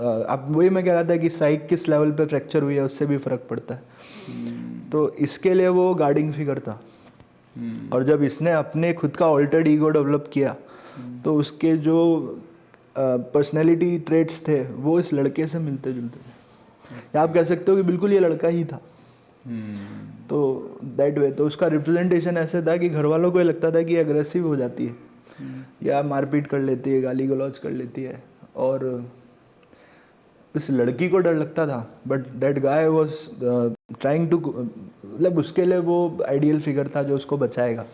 अब वही मैं कह रहा था कि साइक किस लेवल पे फ्रैक्चर हुई है उससे भी फ़र्क पड़ता है, तो इसके लिए वो गार्डिंग फिगर था। और जब इसने अपने खुद का ऑल्टर्ड ईगो डेवलप किया तो उसके जो पर्सनैलिटी ट्रेट्स थे वो इस लड़के से मिलते जुलते थे, या आप कह सकते हो कि बिल्कुल ये लड़का ही था। तो दैट वे तो उसका रिप्रेजेंटेशन ऐसे था कि घर वालों को ये लगता था कि अग्रेसिव हो जाती है, या मारपीट कर लेती है, गाली गलौज कर लेती है, और इस लड़की को डर लगता था, but that guy was trying to, मतलब उसके लिए वो आइडियल फिगर था जो उसको बचाएगा,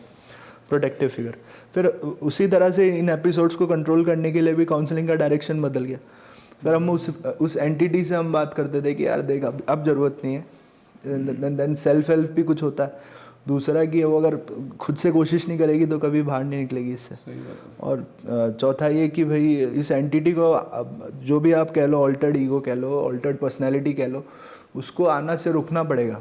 प्रोटेक्टिव फिगर। फिर उसी तरह से इन एपिसोड्स को कंट्रोल करने के लिए भी काउंसलिंग का डायरेक्शन बदल गया। फिर हम उस एंटिटी से हम बात करते थे कि यार देख अब ज़रूरत नहीं है, देन सेल्फ हेल्प भी कुछ होता है। दूसरा कि वो अगर खुद से कोशिश नहीं करेगी तो कभी बाहर नहीं निकलेगी इससे। और चौथा ये कि भाई इस एंटिटी को जो भी आप कह लो, ऑल्टर्ड ईगो कह लो, ऑल्टर्ड पर्सनैलिटी कह लो, उसको आना से रुकना पड़ेगा।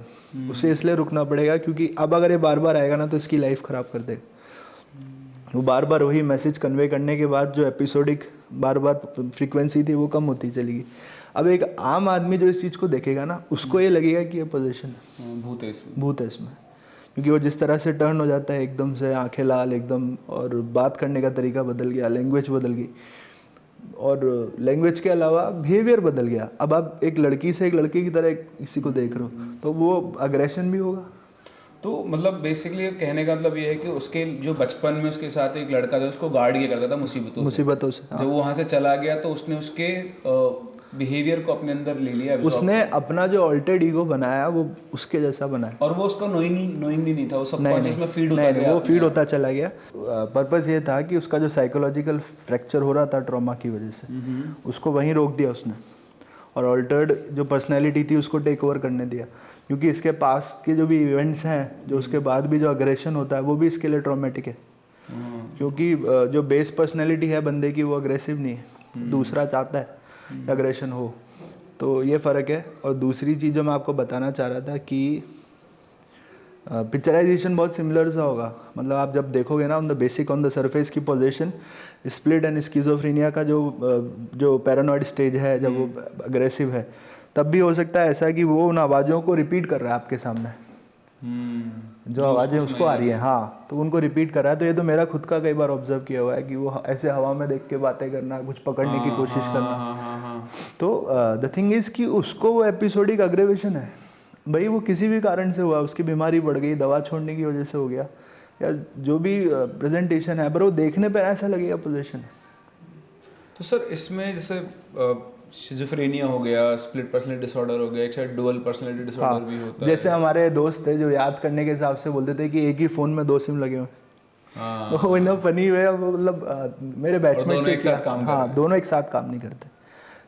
उसे इसलिए रुकना पड़ेगा क्योंकि अब अगर ये बार बार आएगा ना तो इसकी लाइफ ख़राब कर देगा। वो बार बार वही मैसेज कन्वे करने के बाद जो एपिसोडिक बार बार फ्रीक्वेंसी थी वो कम होती चली गई। अब एक आम आदमी जो इस चीज़ को देखेगा ना उसको ये लगेगा कि ये पोजीशन है, भूत है इसमें, क्योंकि वो जिस तरह से टर्न हो जाता है एकदम से, आंखें लाल एकदम, और बात करने का तरीका बदल गया, लैंग्वेज बदल गई, और लैंग्वेज के अलावा बिहेवियर बदल गया। अब आप एक लड़की से एक लड़के की तरह किसी को देख रहे हो तो वो अग्रेशन भी होगा। तो मतलब बेसिकली कहने का मतलब ये है कि उसके जो बचपन में उसके साथ एक लड़का था उसको गार्ड किया करता था मुसीबतों से। जब वो वहाँ से चला गया तो उसने उसके बिहेवियर को अपने अंदर ले लिया, उसने अपना जो ऑल्टर्ड ईगो बनाया वो उसके जैसा बनाया, और वो उसको नोइंगली नहीं था, वो सबकॉन्शियस में फीड होता गया, वो फीड होता चला गया। पर्पस ये था कि उसका जो साइकोलॉजिकल फ्रैक्चर हो रहा था ट्रॉमा की वजह से, उसको वहीं रोक दिया उसने, और ऑल्टर्ड जो पर्सनैलिटी थी उसको टेक ओवर करने दिया, क्योंकि इसके पास के जो भी इवेंट्स हैं, जो उसके बाद भी जो अग्रेशन होता है वो भी इसके लिए ट्रॉमेटिक है, क्योंकि जो बेस पर्सनैलिटी है बंदे की वो अग्रेसिव नहीं है, दूसरा चाहता है अग्रेशन हो। तो ये फ़र्क है। और दूसरी चीज़ जो मैं आपको बताना चाह रहा था कि पिक्चराइजेशन बहुत सिमिलर सा होगा। मतलब आप जब देखोगे ना on the basic on the surface की पोजीशन, स्प्लिट एंड स्किज़ोफ्रेनिया का जो पैरानॉइड स्टेज है जब वो अग्रेसिव है, तब भी हो सकता है ऐसा कि वो उन आवाज़ों को रिपीट कर रहा है आपके सामने, जो आवाज़ें उसको आ रही हैं, हाँ, तो उनको रिपीट कर रहा है। तो ये तो मेरा खुद का कई बार ऑब्जर्व किया हुआ है कि वो ऐसे हवा में देख के बातें करना, कुछ पकड़ने की कोशिश करना। तो द थिंग इज़ कि उसको वो एपिसोडिक अग्रेवेशन है भाई, वो किसी भी कारण से हुआ, उसकी बीमारी बढ़ गई, दवा छोड़ने की वजह से हो गया, या जो भी प्रेजेंटेशन है, पर वो देखने पर ऐसा लगेगा पोजीशन है। तो सर इसमें जैसे शिज़ोफ्रेनिया हो गया, स्प्लिट पर्सनैलिटी डिसऑर्डर हो गया, एक शायद डुअल पर्सनैलिटी डिसऑर्डर भी होता है। जैसे हमारे दोस्त थे जो याद करने के हिसाब से बोलते थे कि एक ही फ़ोन में 2 सिम लगे हुए। वो इन फनी वे, मतलब मेरे बैचमेट से एक साथ काम, हाँ, दोनों एक साथ काम नहीं करते।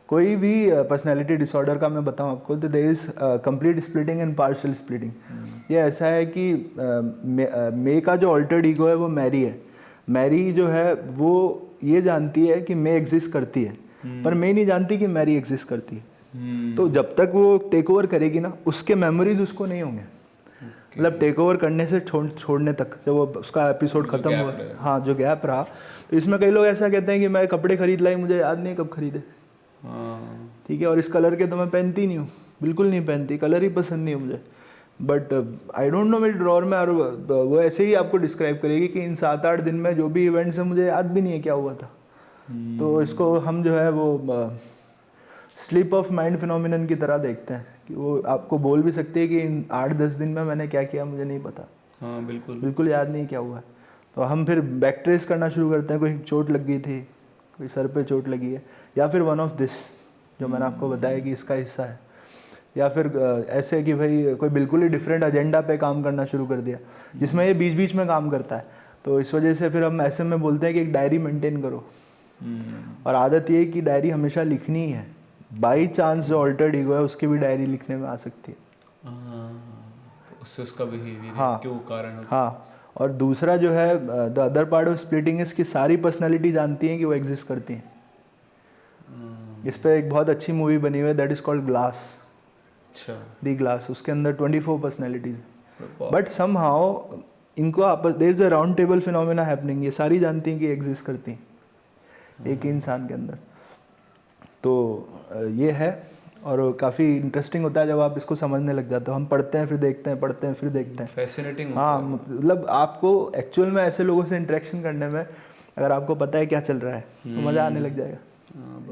कोई भी पर्सनैलिटी डिसऑर्डर का मैं बताऊं आपको तो there is complete splitting and partial splitting. ये ऐसा है कि मे का जो ऑल्टर्ड ईगो है वो मैरी है। मैरी जो है वो ये जानती है कि मे एग्जिस्ट करती है, पर मे नहीं जानती कि मैरी एग्जिस्ट करती है। तो जब तक वो टेक ओवर करेगी ना, उसके मेमोरीज उसको नहीं होंगे। मतलब टेक ओवर करने से छोड़ने तक, जब वो उसका एपिसोड खत्म हुआ, हाँ, जो गैप रहा। तो इसमें कई लोग ऐसा कहते हैं कि मैं कपड़े खरीद लाई, मुझे याद नहीं कब खरीदे, ठीक है, और इस कलर के तो मैं पहनती नहीं हूँ, बिल्कुल नहीं पहनती, कलर ही पसंद नहीं है मुझे। बट आई डोंट नो, मेरी ड्रॉअर में, और वो ऐसे ही आपको डिस्क्राइब करेगी कि इन 7-8 दिन में जो भी इवेंट्स है मुझे याद भी नहीं है क्या हुआ था। तो इसको हम जो है वो स्लिप ऑफ माइंड फिनोमिनन की तरह देखते हैं कि वो आपको बोल भी सकती है कि इन 8-10 दिन में मैंने क्या किया मुझे नहीं पता, हाँ, बिल्कुल याद नहीं क्या हुआ है। तो हम फिर बैक ट्रेस करना शुरू करते हैं, कोई चोट लग गई थी, कोई सर पे चोट लगी है, या फिर वन ऑफ दिस जो मैंने आपको बताया कि इसका हिस्सा है, या फिर ऐसे कि भाई कोई बिल्कुल ही डिफरेंट एजेंडा पे काम करना शुरू कर दिया जिसमें ये बीच बीच में काम करता है। तो इस वजह से फिर हम ऐसे में बोलते हैं कि एक डायरी मेंटेन करो, और आदत ये है कि डायरी हमेशा लिखनी ही है। बाई चांस जो ऑल्टर्ड ईगो है उसकी भी डायरी लिखने में आ सकती है, तो उससे उसका बिहेवियर, हाँ, क्यों कारण होता हाँ। और दूसरा जो है the other part of splitting इसकी सारी पर्सनैलिटी जानती हैं कि वो एग्जिस्ट करती हैं। इस पर एक बहुत अच्छी मूवी बनी हुई है, दैट इज़ कॉल्ड ग्लास, अच्छा, दी ग्लास। उसके अंदर 24 पर्सनैलिटीज, बट सम हाउ इनको आपस, there is a round table phenomena happening, ये सारी जानती हैं कि एग्जिस्ट करती हैं एक ही इंसान के अंदर। तो ये है, और काफ़ी इंटरेस्टिंग होता है जब आप इसको समझने लग जाते हो। हम पढ़ते हैं फिर देखते हैं, पढ़ते हैं फिर देखते हैं, फैसिनेटिंग हाँ। मतलब आपको एक्चुअल में ऐसे लोगों से इंटरेक्शन करने में, अगर आपको पता है क्या चल रहा है तो मज़ा आने लग जाएगा।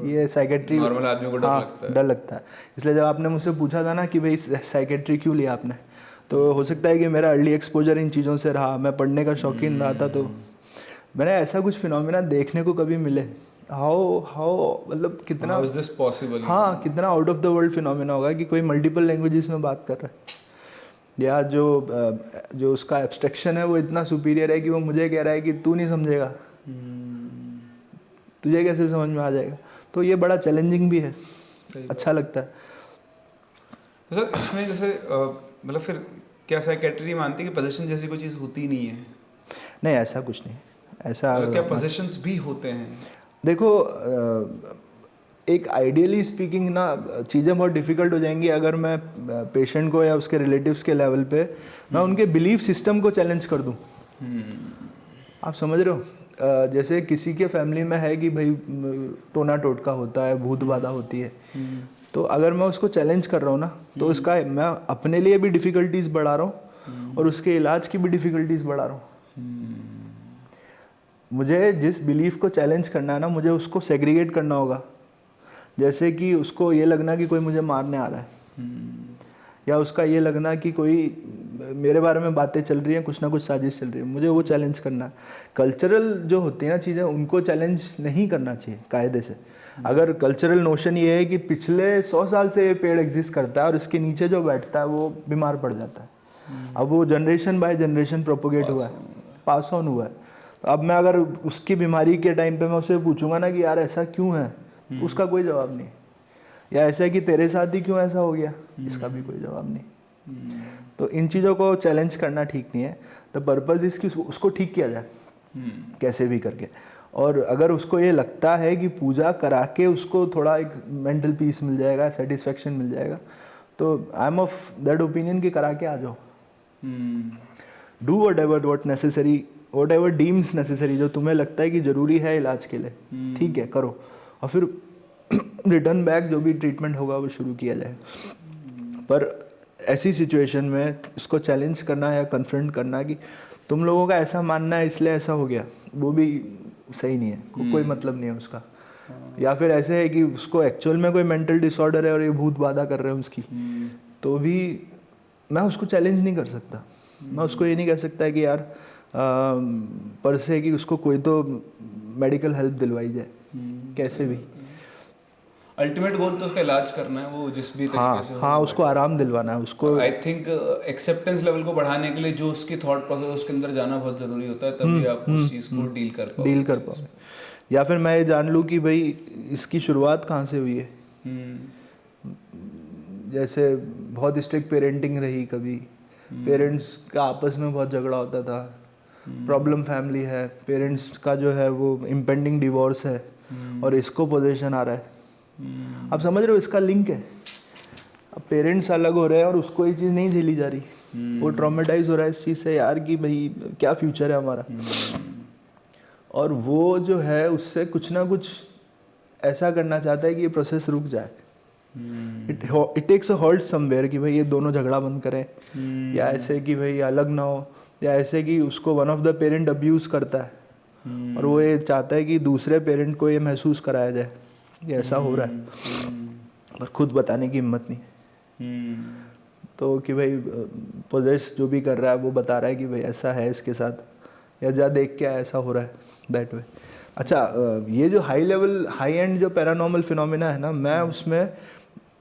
ये साइकेट्री, नॉर्मल आदमी को डर लगता है, डर लगता है। इसलिए जब आपने मुझसे पूछा था ना कि भाई साइकेट्री क्यों लिया आपने, तो हो सकता है कि मेरा अर्ली एक्सपोजर इन चीज़ों से रहा, मैं पढ़ने का शौकीन रहा था, तो मैंने ऐसा कुछ फिनोमिना देखने को कभी मिले। हाउ मतलब कितना, How is this possible? हाँ, कितना out of the world phenomena होगा कि कोई मल्टीपल लैंग्वेजेस में बात कर रहा है, या जो उसका एब्स्ट्रैक्शन है वो इतना सुपीरियर है कि वो मुझे कह रहा है कि तू नहीं समझेगा, तुझे कैसे समझ में आ जाएगा। तो ये बड़ा चैलेंजिंग भी है, अच्छा लगता है। तो सर इसमें जैसे मतलब फिर क्या साइकेट्री मानती है कि पोजीशन जैसी कोई चीज़ होती नहीं है? नहीं, ऐसा कुछ नहीं, ऐसा क्या पोजीशंस भी होते हैं? देखो, एक आइडियली स्पीकिंग ना चीज़ें बहुत डिफ़िकल्ट हो जाएंगी अगर मैं पेशेंट को या उसके रिलेटिव्स के लेवल पे मैं उनके बिलीफ सिस्टम को चैलेंज कर दूं। आप समझ रहे हो? जैसे किसी के फैमिली में है कि भाई टोना टोटका होता है, भूत बाधा होती है, तो अगर मैं उसको चैलेंज कर रहा हूँ ना, तो उसका मैं अपने लिए भी डिफ़िकल्टीज बढ़ा रहा हूँ और उसके इलाज की भी डिफ़िकल्टीज बढ़ा रहा हूँ। मुझे जिस बिलीफ को चैलेंज करना है ना, मुझे उसको सेग्रीगेट करना होगा। जैसे कि उसको ये लगना कि कोई मुझे मारने आ रहा है, या उसका ये लगना कि कोई मेरे बारे में बातें चल रही हैं, कुछ ना कुछ साजिश चल रही है, मुझे वो चैलेंज करना है। कल्चरल जो होती है ना चीज़ें, उनको चैलेंज नहीं करना चाहिए कायदे से। अगर कल्चरल नोशन ये है कि पिछले 100 साल से ये पेड़ एग्जिस्ट करता है और इसके नीचे जो बैठता है वो बीमार पड़ जाता है, अब वो जनरेशन बाय जनरेशन प्रोपोगेट हुआ है, पास ऑन हुआ है, तो अब मैं अगर उसकी बीमारी के टाइम पे मैं उससे पूछूंगा ना कि यार ऐसा क्यों है, उसका कोई जवाब नहीं। या ऐसा है कि तेरे साथ ही क्यों ऐसा हो गया, इसका भी कोई जवाब नहीं। तो इन चीज़ों को चैलेंज करना ठीक नहीं है। द पर्पज़ इसकी उसको ठीक किया जाए कैसे भी करके। और अगर उसको ये लगता है कि पूजा करा के उसको थोड़ा एक मेंटल पीस मिल जाएगा, सेटिस्फेक्शन मिल जाएगा, तो I am of that opinion कि करा के आ जाओ। Do what ever deems necessary, जो तुम्हें लगता है कि ज़रूरी है इलाज के लिए, ठीक है करो, और फिर रिटर्न बैक जो भी ट्रीटमेंट होगा वो शुरू किया जाए। पर ऐसी सिचुएशन में इसको चैलेंज करना या कन्फ्रंट करना कि तुम लोगों का ऐसा मानना है इसलिए ऐसा हो गया, वो भी सही नहीं है, कोई मतलब नहीं है उसका। या फिर ऐसे है कि उसको एक्चुअल में कोई मेंटल डिसऑर्डर है और ये भूत बाधा कर रहे हैं उसकी, तो भी मैं उसको चैलेंज नहीं कर सकता। मैं उसको ये नहीं कह सकता कि यार पर से कि उसको कोई तो मेडिकल हेल्प दिलवाई जाए कैसे भी। अल्टीमेट गोल तो उसका इलाज करना है, वो जिस भी तरीके से हाँ, उसको आराम दिलवाना है उसको। आई थिंक एक्सेप्टेंस लेवल को बढ़ाने के लिए जो उसकी थॉट प्रोसेस उसके अंदर जाना बहुत ज़रूरी होता है, तभी आप उस चीज़ को डील कर पाओ। या फिर मैं ये जान लूँ कि भाई इसकी शुरुआत कहाँ से हुई है। जैसे बहुत स्ट्रिक्ट पेरेंटिंग रही, कभी पेरेंट्स का आपस में बहुत झगड़ा होता था, प्रॉब्लम फैमिली है, पेरेंट्स का जो है वो इम्पेंडिंग डिवोर्स है और इसको पोजीशन आ रहा है। आप समझ रहे हो इसका लिंक है। अब पेरेंट्स अलग हो रहे हैं और उसको ये चीज़ नहीं झेली जा रही, वो ट्रॉमेटाइज हो रहा है इस चीज़ से यार कि भाई क्या फ्यूचर है हमारा। और वो जो है उससे कुछ ना कुछ ऐसा करना चाहता है कि ये प्रोसेस रुक जाए। It takes a halt somewhere कि भाई ये दोनों झगड़ा बंद करें, या ऐसे कि भाई अलग ना हो, या ऐसे कि उसको one of the parent abuse करता है और वो ये चाहता है कि दूसरे पेरेंट को ये महसूस कराया जाए कि ऐसा हो रहा है, पर खुद बताने की हिम्मत नहीं। तो कि भाई पोजेस जो भी कर रहा है वो बता रहा है कि भाई ऐसा है इसके साथ, या जा देख के ऐसा हो रहा है दैट वे। अच्छा, ये जो हाई एंड जो पैरानॉर्मल फिनोमिना है ना, मैं उसमें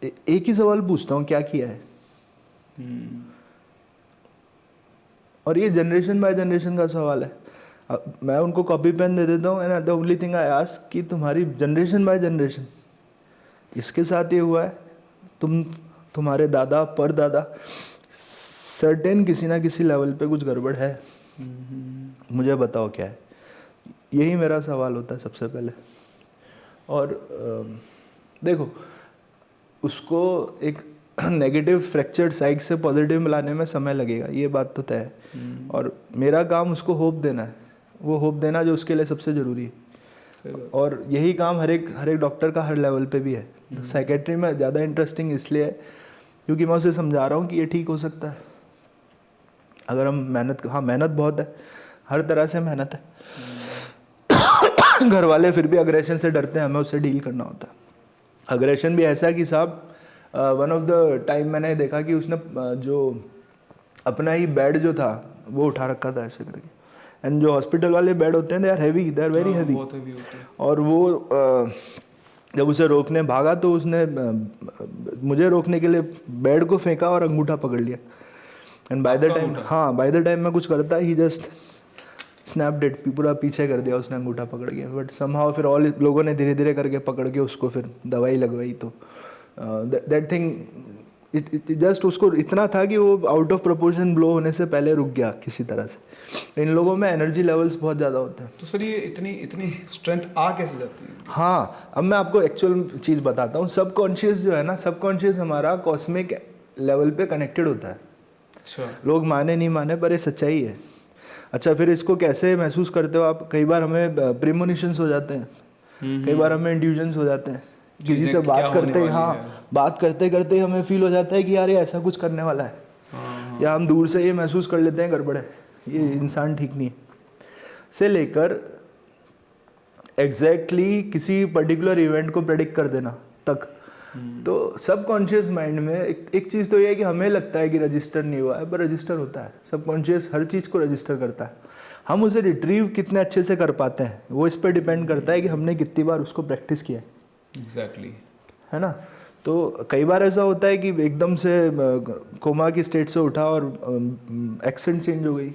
एक ही सवाल पूछता हूँ, क्या किया है। और ये जनरेशन बाय जनरेशन का सवाल है। मैं उनको कॉपी पेन दे देता हूँ and the only thing I ask कि तुम्हारी जनरेशन बाय जनरेशन इसके साथ ये हुआ है, तुम्हारे दादा परदादा सर्टेन किसी ना किसी लेवल पे कुछ गड़बड़ है, मुझे बताओ क्या है। यही मेरा सवाल होता है सबसे पहले। और देखो, उसको एक नेगेटिव फ्रैक्चर्ड साइड से पॉजिटिव में लाने में समय लगेगा, ये बात तो तय है। और मेरा काम उसको होप देना है, वो होप देना जो उसके लिए सबसे ज़रूरी है। और यही काम हर एक डॉक्टर का हर लेवल पे भी है। तो साइकेट्री में ज़्यादा इंटरेस्टिंग इसलिए है क्योंकि मैं उसे समझा रहा हूँ कि ये ठीक हो सकता है अगर हम मेहनत बहुत है, हर तरह से मेहनत है। घर वाले फिर भी अग्रेशन से डरते हैं, हमें उससे डील करना होता है। अग्रेशन भी ऐसा है कि साहब वन ऑफ द टाइम मैंने देखा कि उसने जो अपना ही बेड जो था वो उठा रखा था ऐसे करके, एंड जो हॉस्पिटल वाले बेड होते हैं they are heavy, they are very heavy. और वो जब उसे रोकने भागा तो उसने मुझे रोकने के लिए बेड को फेंका और अंगूठा पकड़ लिया। एंड बाय द टाइम मैं कुछ करता, ही जस्ट स्नैप्ड इट, पूरा पीछे कर दिया उसने अंगूठा पकड़ के। बट समहाउ फिर ऑल लोगों ने धीरे धीरे करके पकड़ के उसको फिर दवाई लगवाई। तो दैट थिंग इट जस्ट उसको इतना था कि वो आउट ऑफ प्रोपोर्शन ब्लो होने से पहले रुक गया किसी तरह से। इन लोगों में एनर्जी लेवल्स बहुत ज़्यादा होते हैं। तो सर ये इतनी स्ट्रेंथ आ कैसे जाती है? हाँ, अब मैं आपको एक्चुअल चीज़ बताता हूँ। सबकॉन्शियस जो है ना, सबकॉन्शियस हमारा कॉस्मिक लेवल पे कनेक्टेड होता है। अच्छा, लोग माने नहीं माने पर ये सच्चाई है। अच्छा, फिर इसको कैसे महसूस करते हो आप? कई बार हमें प्रीमोनिशंस हो जाते हैं, कई बार हमें इंट्यूजन्स हो जाते हैं, किसी से बात करते ही, बात करते करते हमें फील हो जाता है कि यार ये ऐसा कुछ करने वाला है। या हम दूर से ये महसूस कर लेते हैं गड़बड़ है, ये इंसान ठीक नहीं है, से लेकर एग्जैक्टली किसी पर्टिकुलर इवेंट को प्रेडिक्ट कर देना तक। तो सबकॉन्शियस माइंड में एक चीज़ तो ये है कि हमें लगता है कि रजिस्टर नहीं हुआ है, पर रजिस्टर होता है। सबकॉन्शियस हर चीज़ को रजिस्टर करता है। हम उसे रिट्रीव कितने अच्छे से कर पाते हैं वो इस पर डिपेंड करता है कि हमने कितनी बार उसको प्रैक्टिस किया है। एग्जैक्टली, है ना। तो कई बार ऐसा होता है कि एकदम से कोमा की स्टेट से उठा और एक्सेंट चेंज हो गई।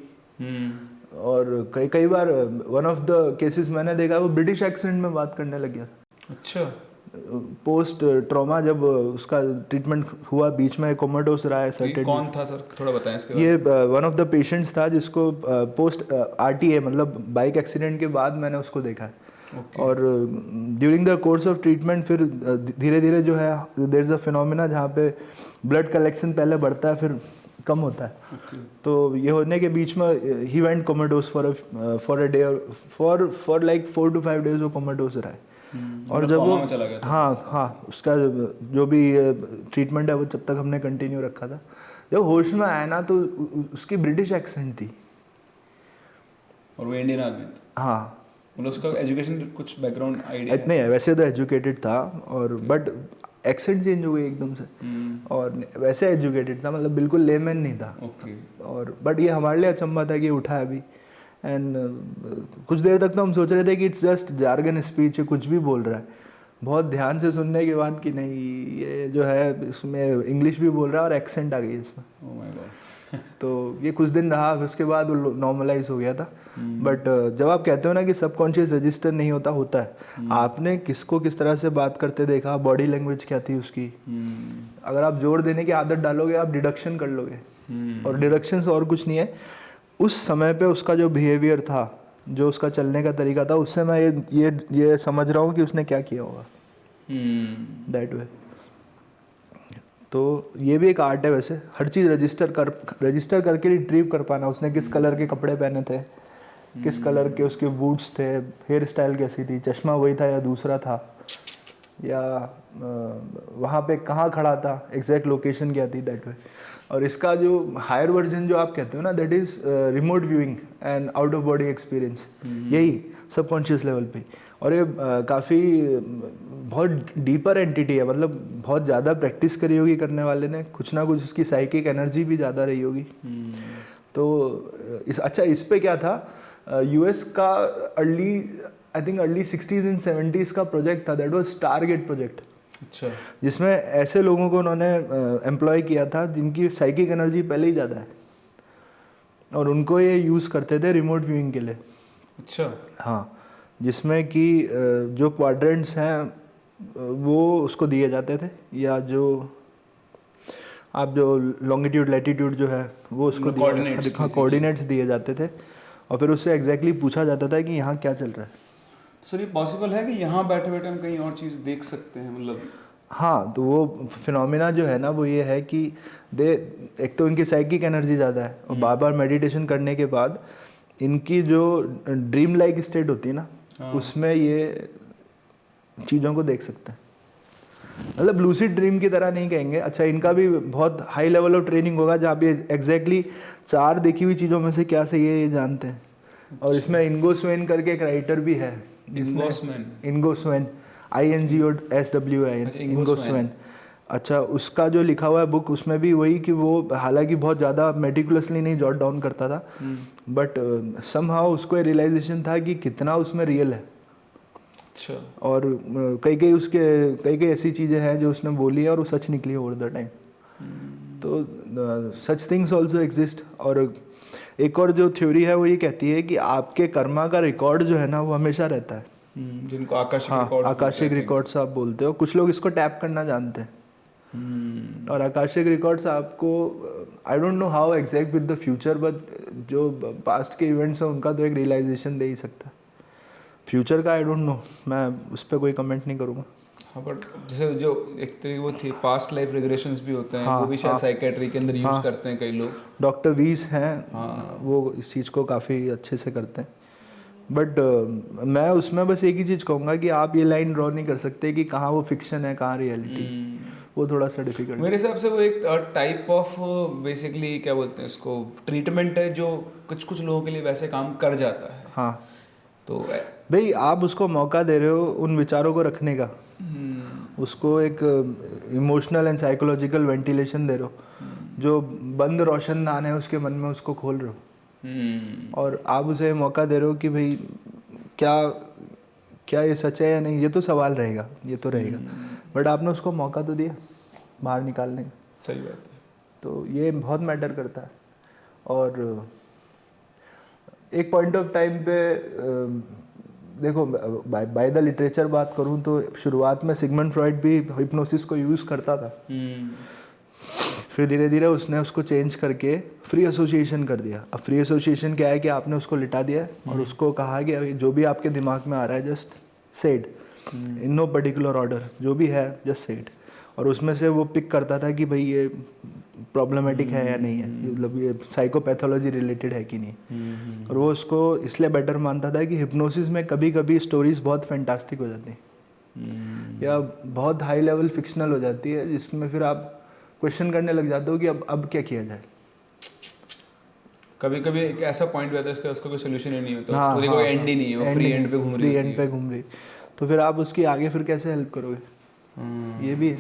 और कई बार वन ऑफ द केसेस मैंने देखा वो ब्रिटिश एक्सेंट में बात करने लग गया। अच्छा, पोस्ट ट्रॉमा जब उसका ट्रीटमेंट हुआ, बीच में कोमाटोस रहा है। तो कौन था सर, थोड़ा बताएं इसके बारे में। ये वन ऑफ द पेशेंट्स था जिसको पोस्ट आरटीए मतलब बाइक एक्सीडेंट के बाद मैंने उसको देखा है। Okay. और during the course of treatment फिर धीरे धीरे जो है देयर इज़ अ फिनोमिना जहाँ पे ब्लड कलेक्शन पहले बढ़ता है फिर कम होता है. Okay. तो ये होने के बीच में ही went comatose for a day for like 4 to 5 days वो कोमाटोस रहा है. और मतलब जब कोमा वो में चला गया था. हाँ उसका जो भी ट्रीटमेंट है वो जब तक हमने कंटिन्यू रखा था. जब होश में आया ना तो उसकी ब्रिटिश एक्सेंट थी. और वो इंडियन आदमी था. हाँ मतलब उसका एजुकेशन कुछ बैकग्राउंड आइडिया है? नहीं वैसे तो एजुकेटेड था और बट एक्सेंट चेंज हो गई एकदम से. और वैसे एजुकेटेड था मतलब बिल्कुल लेमैन नहीं था. ओके. और बट ये हमारे लिए अचंभा था कि ये उठा है अभी. एंड कुछ देर तक तो हम सोच रहे थे कि इट्स जस्ट जार्गन स्पीच है, कुछ भी बोल रहा है. बहुत ध्यान से सुनने के बाद कि नहीं ये जो है इसमें इंग्लिश भी बोल रहा है और एक्सेंट आ गई इसमें. Oh my God. तो ये कुछ दिन रहा उसके बाद वो नॉर्मलाइज हो गया था. बट जब आप कहते हो ना कि सबकॉन्शियस रजिस्टर नहीं होता होता है. आपने किसको किस तरह से बात करते देखा, बॉडी लैंग्वेज क्या थी उसकी. अगर आप जोर देने की आदत डालोगे आप डिडक्शन कर लोगे. और डिडक्शन से और कुछ नहीं है. उस समय पे उसका जो बिहेवियर था, जो उसका चलने का तरीका था, उससे मैं ये समझ रहा हूँ कि उसने क्या किया होगा दैट वे. तो ये भी एक आर्ट है वैसे. हर चीज़ रजिस्टर करके रिट्रीव कर पाना. उसने किस कलर के कपड़े पहने थे, किस कलर के उसके बूट्स थे, हेयर स्टाइल कैसी थी, चश्मा वही था या दूसरा था, या वहाँ पे कहाँ खड़ा था, एग्जैक्ट लोकेशन क्या थी दैट वे. और इसका जो हायर वर्जन जो आप कहते हो ना that is remote viewing and out of body experience. यही सबकॉन्शियस लेवल पे. और ये काफ़ी बहुत डीपर एंटिटी है. मतलब बहुत ज़्यादा प्रैक्टिस करी होगी करने वाले ने, कुछ ना कुछ उसकी साइकिक एनर्जी भी ज़्यादा रही होगी. तो अच्छा इस पे क्या था, यूएस का अर्ली 60s एंड 70s का प्रोजेक्ट था दैट वाज टारगेट प्रोजेक्ट. अच्छा. जिसमें ऐसे लोगों को उन्होंने एम्प्लॉय किया था जिनकी साइकिक एनर्जी पहले ही ज़्यादा है और उनको ये यूज़ करते थे रिमोट व्यूइंग के लिए. अच्छा. हाँ. जिसमें कि जो क्वाड्रेंट्स हैं वो उसको दिए जाते थे, या जो आप जो लॉन्गिट्यूड लैटिट्यूड जो है वो उसको कोऑर्डिनेट्स दिए जाते थे. और फिर उससे एग्जैक्टली पूछा जाता था कि यहाँ क्या चल रहा है. सर ये पॉसिबल है कि यहाँ बैठे बैठे हम कहीं और चीज़ देख सकते हैं मतलब? हाँ. तो वो फिनोमिना जो है ना वो ये है कि एक तो इनकी साइकिक एनर्जी ज़्यादा है और बार बार मेडिटेशन करने के बाद इनकी जो ड्रीम लाइक स्टेट होती है ना, उसमें ये चीज़ों को देख सकते हैं. मतलब लूसिड ड्रीम की तरह नहीं कहेंगे. अच्छा इनका भी बहुत हाई लेवल ऑफ ट्रेनिंग होगा जहाँ पे एग्जैक्टली 4 देखी हुई चीज़ों में से क्या सही है ये जानते हैं. और इसमें इनगो स्वेन करके एक राइटर भी है. इनगो स्वेन INGOSWIN इनगो स्वेन. अच्छा उसका जो लिखा हुआ है बुक उसमें भी वही कि वो हालांकि बहुत ज़्यादा मेटिकुलसली नहीं जॉट डाउन करता था, बट समहाउ उसको रियलाइजेशन था कि कितना उसमें रियल है. अच्छा. और कई ऐसी चीज़ें हैं जो उसने बोली है और वो सच निकली ओवर द टाइम. तो सच थिंग्स ऑल्सो एग्जिस्ट. और एक और जो थ्योरी है वो ये कहती है कि आपके कर्मा का रिकॉर्ड जो है ना वो हमेशा रहता है. जिनको आकाशिक आकाशिक रिकॉर्ड्स आप बोलते हो. कुछ लोग इसको टैप करना जानते हैं. और आकाशिक रिकॉर्ड्स आपको I don't know how exact with the future, but जो पास्ट के इवेंट्स हैं उनका तो एक रियलाइजेशन दे ही सकता है. फ्यूचर का आई डोंट नो, मैं उस पर कोई कमेंट नहीं करूँगा. हाँ बट जैसे जो एक तरीके वो थी पास्ट लाइफ रिग्रेशंस भी होते हैं, वो भी शायद साइकेट्री के अंदर यूज़ करते हैं कई लोग. डॉक्टर वीस हैं. वो इस चीज़ को काफ़ी अच्छे से करते हैं. बट मैं उसमें बस एक ही चीज़ कहूँगा कि आप ये लाइन ड्रॉ नहीं कर सकते कि कहाँ वो फिक्शन है कहाँ रियलिटी. वो थोड़ा सा डिफिकल्ट. मेरे हिसाब से वो एक टाइप ऑफ बेसिकली क्या बोलते हैं इसको, ट्रीटमेंट है जो कुछ लोगों के लिए वैसे काम कर जाता है. हाँ. तो भाई आप उसको मौका दे रहे हो उन विचारों को रखने का. उसको एक इमोशनल एंड साइकोलॉजिकल वेंटिलेशन दे रहे हो. जो बंद रोशनदान है उसके मन में उसको खोल रहे हो. और आप उसे मौका दे रहे हो कि भाई क्या ये सच है या नहीं, ये तो सवाल रहेगा, ये तो रहेगा. बट आपने उसको मौका तो दिया बाहर निकालने का. सही बात है. तो ये बहुत मैटर करता है. और एक पॉइंट ऑफ टाइम पे देखो बाय द लिटरेचर बात करूं तो शुरुआत में सिगमंड फ्रॉइड भी हिप्नोसिस को यूज़ करता था. फिर धीरे धीरे उसने उसको चेंज करके फ्री एसोसिएशन कर दिया। अब फ्री एसोसिएशन क्या है कि आपने उसको लिटा दिया है और उसको कहा कि अभी जो भी आपके दिमाग में आ रहा है just say it in no particular order, जो भी है जस्ट से इट। और उसमें से वो पिक करता था कि भाई ये प्रॉब्लमेटिक है या नहीं है, मतलब ये साइकोपैथोलॉजी रिलेटेड है कि नहीं। और वो उसको इसलिए बेटर मानता था कि हिप्नोसिस में कभी कभी स्टोरीज बहुत फैंटास्टिक हो जाती हैं या बहुत हाई लेवल फिक्शनल हो जाती है, जिसमें फिर आप क्वेश्चन करने लग जाते हो कि अब क्या किया जाए। कभी कभी एक ऐसा पॉइंट रहता है इसका, उसका कोई सोल्यूशन ही नहीं होता, हाँ, स्टोरी कोई एंड ही नहीं है, वो फ्री एंड पे घूम रही फ्री होती एंड पे है। घूम रही, तो फिर आप उसकी आगे फिर कैसे हेल्प करोगे। ये भी है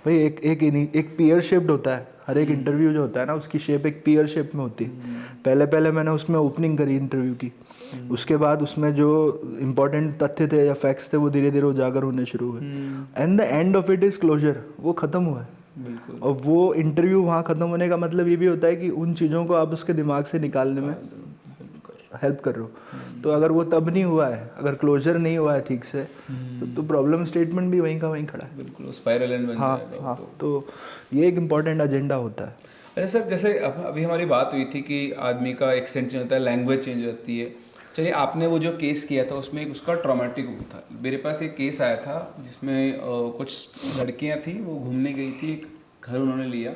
भाई, एक पीयर शेप्ड होता है हर एक इंटरव्यू जो होता है ना, उसकी शेप एक पीयर शेप में होती है। पहले मैंने उसमें ओपनिंग करी इंटरव्यू की, उसके बाद उसमें जो इम्पोर्टेंट तथ्य थे या फैक्ट्स थे वो धीरे धीरे उजागर होने शुरू हुए, and the end of it is closure, वो खत्म हुआ है। बिल्कुल। और वो इंटरव्यू वहाँ ख़त्म होने का मतलब ये भी होता है कि उन चीज़ों को आप उसके दिमाग से निकालने में हेल्प कर रहे हो। तो अगर वो तब नहीं हुआ है, अगर क्लोजर नहीं हुआ है ठीक से, तो प्रॉब्लम स्टेटमेंट भी वहीं का वहीं खड़ा है। बिल्कुल, स्पाइरल एंड बन हाँ जाएगा। हाँ, तो ये एक इम्पॉर्टेंट एजेंडा होता है। अच्छा सर, जैसे अभी हमारी बात हुई थी कि आदमी का एक्सेंट चेंज होता है, लैंग्वेज चेंज होती है। चलिए, आपने वो जो केस किया था उसमें एक उसका ट्रॉमेटिक हुआ था। मेरे पास एक केस आया था जिसमें कुछ लड़कियां थी, वो घूमने गई थी, एक घर उन्होंने लिया,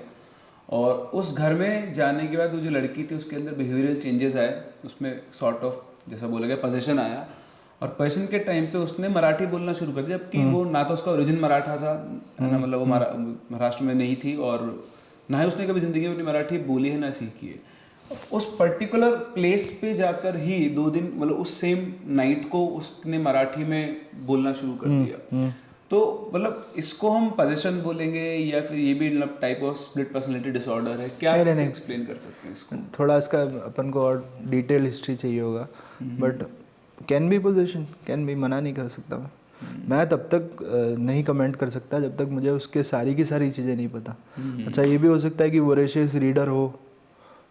और उस घर में जाने के बाद वो जो लड़की थी उसके अंदर बिहेवियरल चेंजेस आए, उसमें सॉर्ट ऑफ जैसा बोला गया पोजेशन आया, और पोजेशन के टाइम पे उसने मराठी बोलना शुरू कर दिया, जबकि वो ना तो उसका ओरिजिन मराठा था, है ना, मतलब वो महाराष्ट्र में नहीं थी, और ना ही उसने कभी ज़िंदगी में अपनी मराठी बोली है ना सीखी है। उस पर्टिकुलर प्लेस पे जाकर ही 2 दिन, मतलब उस सेम नाइट को उसने मराठी में बोलना शुरू कर दिया। तो मतलब इसको हम पोजेशन बोलेंगे या फिर ये भी मतलब type of split personality disorder है क्या? नहीं। एक्सप्लेन कर सकते हैं इसको? थोड़ा इसका अपन को और डिटेल हिस्ट्री चाहिए होगा, but can be position, can be, मना नहीं कर सकता मैं तब तक नहीं कमेंट कर सकता जब तक मुझे उसके सारी की सारी चीज़ें नहीं पता। अच्छा, ये भी हो सकता है कि वोरेशियस रीडर हो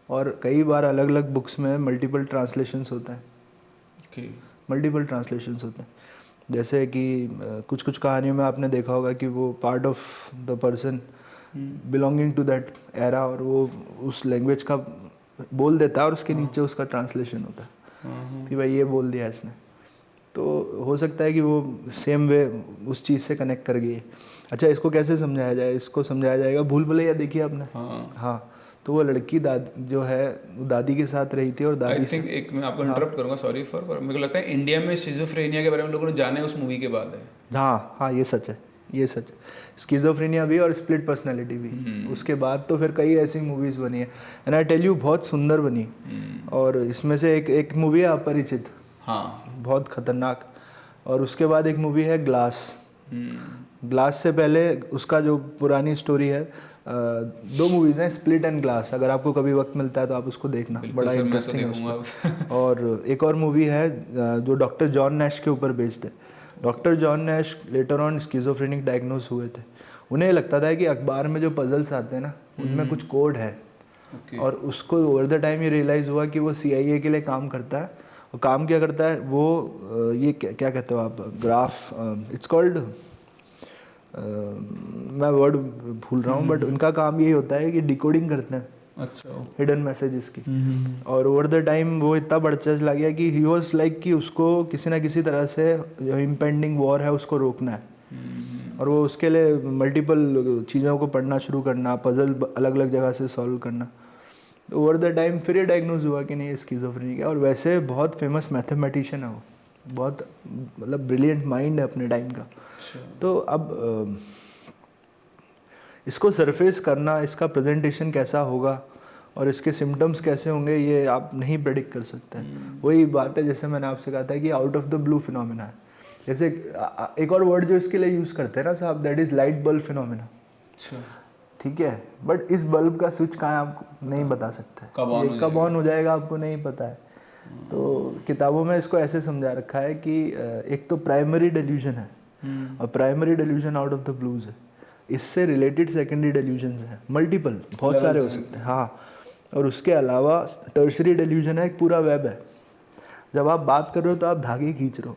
और कई बार अलग अलग बुक्स में मल्टीपल ट्रांसलेशंस होते हैं। मल्टीपल ट्रांसलेशंस होते हैं, जैसे कि कुछ कुछ कहानियों में आपने देखा होगा कि वो part of the person belonging to that era, और वो उस लैंग्वेज का बोल देता है और उसके नीचे उसका ट्रांसलेशन होता है कि भाई ये बोल दिया इसने। तो हो सकता है कि वो सेम वे उस चीज़ से कनेक्ट कर गई है। अच्छा, इसको कैसे समझाया जाए? इसको समझाया जाएगा, भूल भुलैया देखिए आपने? हाँ, तो वो लड़की दादी जो है वो दादी के साथ रही थी, और दादी आई थिंक एक मैं आपको इंटरप्ट करूंगा, सॉरी फॉर, पर मेरे को लगता है इंडिया में शिजोफ्रेनिया के बारे में लोगों ने जाने उस मूवी के बाद है। हाँ, ये सच है, ये सच है। स्किज़ोफ्रेनिया भी और स्प्लिट पर्सनैलिटी भी, उसके बाद तो फिर कई ऐसी मूवीज़ बनी है, एंड आई टेल यू बहुत सुंदर बनी। और इसमें से एक मूवी है अपरिचित, हाँ, बहुत खतरनाक। और उसके बाद एक मूवी है ग्लास। ग्लास से पहले उसका जो पुरानी स्टोरी है, 2 मूवीज़ हैं, स्प्लिट एंड ग्लास। अगर आपको कभी वक्त मिलता है तो आप उसको देखना, बड़ा इंटरेस्टिंग है उसको। और एक और मूवी है जो डॉक्टर जॉन नैश के ऊपर बेस्ड है। Doctor John Nash later on schizophrenic diagnose हुए थे। उन्हें लगता था कि अखबार में जो पजल्स आते हैं ना, उनमें कुछ कोड है। और उसको ओवर द टाइम ये रियलाइज़ हुआ कि वो CIA के लिए काम करता है। और काम क्या करता है वो, ये क्या कहते हो आप, ग्राफ, इट्स कॉल्ड, मैं वर्ड भूल रहा हूँ, बट उनका काम यही होता है कि डिकोडिंग करते हैं अच्छा, हिडन मैसेजेस की। और ओवर द टाइम वो इतना बढ़ता चला गया कि ही वाज लाइक कि उसको किसी ना किसी तरह से जो इम्पेंडिंग वॉर है उसको रोकना है। और वो उसके लिए मल्टीपल चीज़ों को पढ़ना शुरू करना, पजल अलग अलग जगह से सॉल्व करना। ओवर द टाइम फिर ये डायग्नोज हुआ कि नहीं, स्किज़ोफ्रेनिक है। और वैसे बहुत फेमस मैथमेटिशियन है वो, बहुत मतलब ब्रिलियंट माइंड है अपने टाइम का। तो अब इसको सरफेस करना, इसका प्रेजेंटेशन कैसा होगा और इसके सिम्टम्स कैसे होंगे, ये आप नहीं प्रेडिक्ट कर सकते हैं। वही बात है जैसे मैंने आपसे कहा था कि out of the blue phenomena है। जैसे एक और वर्ड जो इसके लिए यूज़ करते हैं ना साहब, that is light bulb phenomena. अच्छा, ठीक है, बट इस बल्ब का स्विच कहाँ है आपको नहीं बता सकते, कब ऑन हो जाएगा आपको नहीं पता है। तो किताबों में इसको ऐसे समझा रखा है कि एक तो प्राइमरी डेल्यूजन है, और primary delusion out of the blues है। इससे रिलेटेड सेकेंडरी डेल्यूजन्स हैं, मल्टीपल, बहुत सारे हो सकते हैं। हाँ, और उसके अलावा टर्शरी डेल्यूजन है, एक पूरा वेब है। जब आप बात कर रहे हो तो आप धागे खींच रहे हो,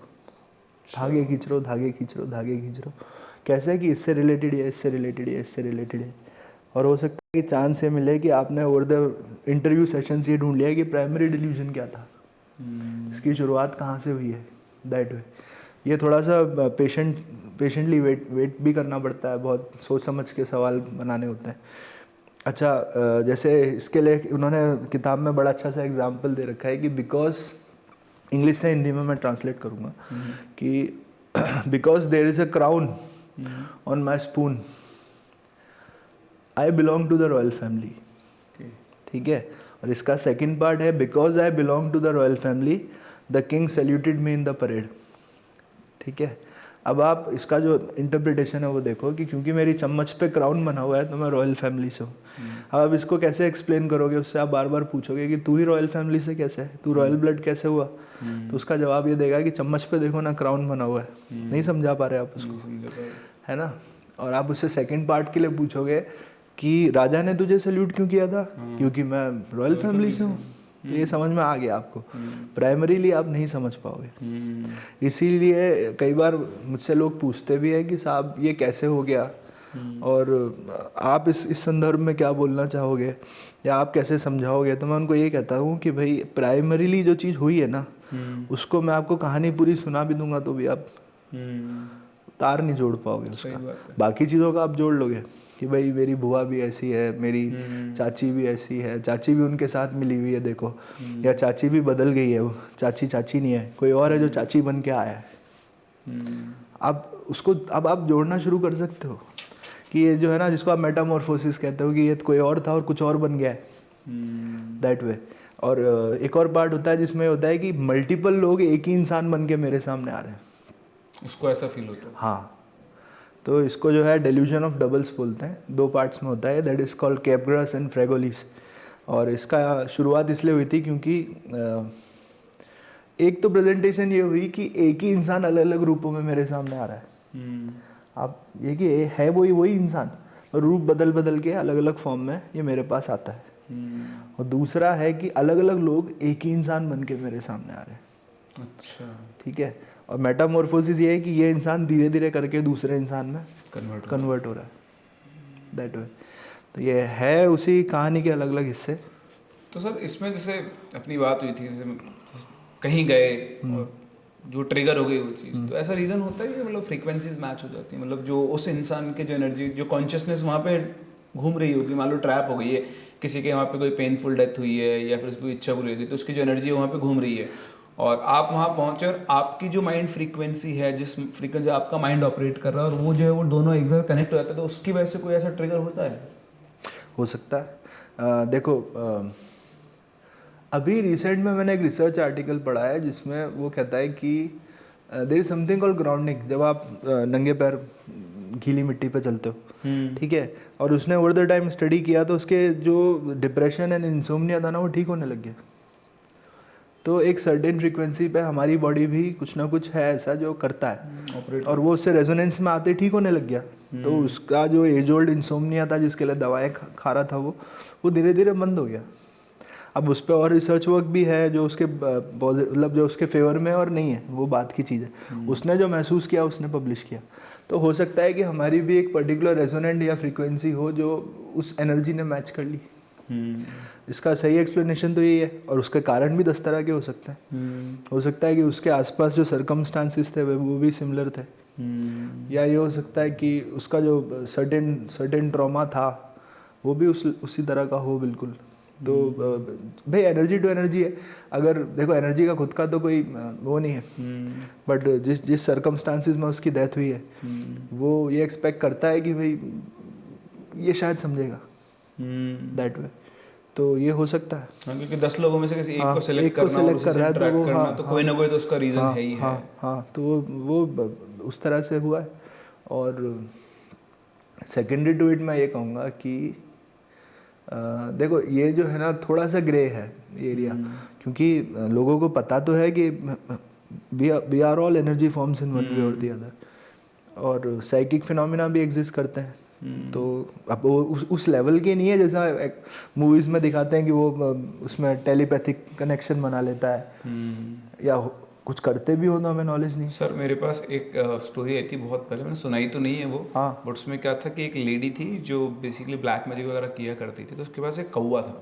धागे खींच रहे हो, धागे खींच रहे हो, धागे खींच रहे हो। कैसे कि इससे रिलेटेड है, इससे रिलेटेड है, इससे रिलेटेड है। और हो सकता है कि चांस ये मिले कि आपने ओवर द इंटरव्यू सेशन ये ढूंढ लिया कि प्राइमरी डिल्यूजन क्या था, इसकी शुरुआत कहाँ से हुई है, दैट वे। ये थोड़ा सा पेशेंटली वेट भी करना पड़ता है, बहुत सोच समझ के सवाल बनाने होते हैं। अच्छा, जैसे इसके लिए उन्होंने किताब में बड़ा अच्छा सा एग्जाम्पल दे रखा है कि बिकॉज, इंग्लिश से हिंदी में मैं ट्रांसलेट करूँगा कि because there is a crown on my spoon, I belong to the royal family. ठीक है, और इसका सेकंड पार्ट है because I belong to the royal family the king saluted me in the parade. ठीक है, अब आप इसका जो इंटरप्रिटेशन है वो देखो कि क्योंकि मेरी चम्मच पे क्राउन बना हुआ है तो मैं रॉयल फैमिली से हूँ। अब आप इसको कैसे एक्सप्लेन करोगे, उससे आप बार बार पूछोगे कि तू ही रॉयल फैमिली से कैसे है, तू रॉयल ब्लड कैसे हुआ, तो उसका जवाब ये देगा कि चम्मच पे देखो ना क्राउन बना हुआ है। नहीं समझा पा रहे आप उसको, है ना। और आप उससे सेकंड पार्ट के लिए पूछोगे कि राजा ने तुझे सल्यूट क्यों किया था, क्योंकि मैं रॉयल फैमिली से हूँ। ये समझ में आ गया आपको। प्राइमरीली आप नहीं समझ पाओगे। इसीलिए कई बार मुझसे लोग पूछते भी हैं कि साहब ये कैसे हो गया, और आप इस संदर्भ में क्या बोलना चाहोगे या आप कैसे समझाओगे। तो मैं उनको ये कहता हूँ कि भाई प्राइमरीली जो चीज़ हुई है ना, उसको मैं आपको कहानी पूरी सुना भी दूंगा तो भी आप तार नहीं जोड़ पाओगे उसका। बाकी चीज़ों का आप जोड़ लोगे कि भाई मेरी बुआ भी ऐसी है, मेरी चाची भी ऐसी है, चाची भी उनके साथ मिली हुई है देखो, या चाची भी बदल गई है, वो चाची चाची नहीं है, कोई और है जो चाची बन के आया है। आप उसको अब आप जोड़ना शुरू कर सकते हो कि ये जो है ना, जिसको आप मेटामॉर्फोसिस कहते हो, कि ये कोई और था और कुछ और बन गया है, दैट वे। और एक और पार्ट होता है जिसमें होता है कि मल्टीपल लोग एक ही इंसान बन के मेरे सामने आ रहे हैं, उसको ऐसा फील होता है। हाँ, तो इसको जो है डेल्यूजन ऑफ डबल्स बोलते हैं। 2 पार्ट्स में होता है, दैट इज़ कॉल्ड कैपग्रास एंड फ्रेगोलिस। और इसका शुरुआत इसलिए हुई थी क्योंकि एक तो प्रेजेंटेशन ये हुई कि एक ही इंसान अलग अलग रूपों में मेरे सामने आ रहा है। आप ये कि है वही इंसान, और रूप बदल बदल के अलग अलग फॉर्म में ये मेरे पास आता है। और दूसरा है कि अलग अलग लोग एक ही इंसान बन के मेरे सामने आ रहे हैं। अच्छा, ठीक है। और मेटामॉर्फोसिस ये है कि ये इंसान धीरे धीरे करके दूसरे इंसान में कन्वर्ट हो रहा है, दैट वे। तो ये है उसी कहानी के अलग अलग हिस्से। तो सर इसमें जैसे अपनी बात हुई थी, जैसे कहीं गए और जो ट्रिगर हो गई वो चीज़, तो ऐसा रीज़न होता है कि मतलब फ्रीक्वेंसीज मैच हो जाती है, मतलब जो उस इंसान के जो एनर्जी, जो कॉन्शियसनेस वहाँ पे घूम रही होगी, मान लो ट्रैप हो गई है, किसी के वहाँ पे कोई पेनफुल डेथ हुई है या फिर उसकी कोई इच्छा पूरी होगी, तो उसकी जो एनर्जी है वहाँ पे घूम रही है, और आप वहाँ पहुँचे और आपकी जो माइंड फ्रीक्वेंसी है, जिस फ्रीक्वेंसी आपका माइंड ऑपरेट कर रहा है, और वो जो है वो दोनों एक जगह कनेक्ट हो जाता है, तो उसकी वजह से कोई ऐसा ट्रिगर होता है? हो सकता है। देखो, अभी रिसेंट में मैंने एक रिसर्च आर्टिकल पढ़ा है जिसमें वो कहता है कि there is something called grounding. जब आप नंगे पैर गीली मिट्टी पे चलते हो, ठीक है, और उसने ओवर द टाइम स्टडी किया तो उसके जो डिप्रेशन एंड इंसोम्निया था ना, वो ठीक होने लग गया। तो एक सर्टेन फ्रीक्वेंसी पे हमारी बॉडी भी कुछ ना कुछ है ऐसा जो करता है, और वो उससे रेजोनेंस में आते ठीक होने लग गया। तो उसका जो एज ओल्ड इंसोम्निया था जिसके लिए दवाएं खा रहा था वो धीरे धीरे बंद हो गया। अब उस पर और रिसर्च वर्क भी है जो उसके मतलब जो उसके फेवर में और नहीं है, वो बात की चीज़ है। उसने जो महसूस किया उसने पब्लिश किया। तो हो सकता है कि हमारी भी एक पर्टिकुलर रेजोनेंट या फ्रीक्वेंसी हो जो उस एनर्जी ने मैच कर ली। इसका सही एक्सप्लेनेशन तो यही है, और उसके कारण भी 10 तरह के हो सकते हैं। हो सकता है कि उसके आसपास जो सर्कमस्टांसिस थे वो भी सिमिलर थे, या ये हो सकता है कि उसका जो सर्टेन ट्रॉमा था वो भी उसी तरह का हो बिल्कुल। तो भाई एनर्जी टू एनर्जी है। अगर देखो एनर्जी का खुद का तो कोई वो नहीं है, बट जिस सर्कमस्टांसिस में उसकी डेथ हुई है वो ये एक्सपेक्ट करता है कि भाई ये शायद समझेगा, दैट वे। तो ये हो सकता है। हाँ, क्योंकि 10 लोगों में से किसी एक को सिलेक्ट करना और उसी से इंटरैक्ट करना, तो कोई ना कोई तो उसका रीज़न है ही है। हाँ, तो वो उस तरह से हुआ है। और सेकेंडरी टू इट मैं ये कहूँगा कि देखो ये जो है ना थोड़ा सा ग्रे है ये एरिया, क्योंकि लोगों को पता तो है कि we are all energy forms in one way और द अदर, और साइकिक फिनोमिना भी एग्जिस्ट करते हैं। तो अब वो उस लेवल के नहीं है जैसा मूवीज़ में दिखाते हैं कि वो उसमें टेलीपैथिक कनेक्शन बना लेता है, या कुछ करते भी हो तो हमें नॉलेज नहीं। सर मेरे पास एक स्टोरी आई थी बहुत पहले, मैंने सुनाई तो नहीं है वो, हाँ। बट उसमें क्या था कि एक लेडी थी जो बेसिकली ब्लैक मैजिक वगैरह किया करती थी, तो उसके पास एक कौवा था।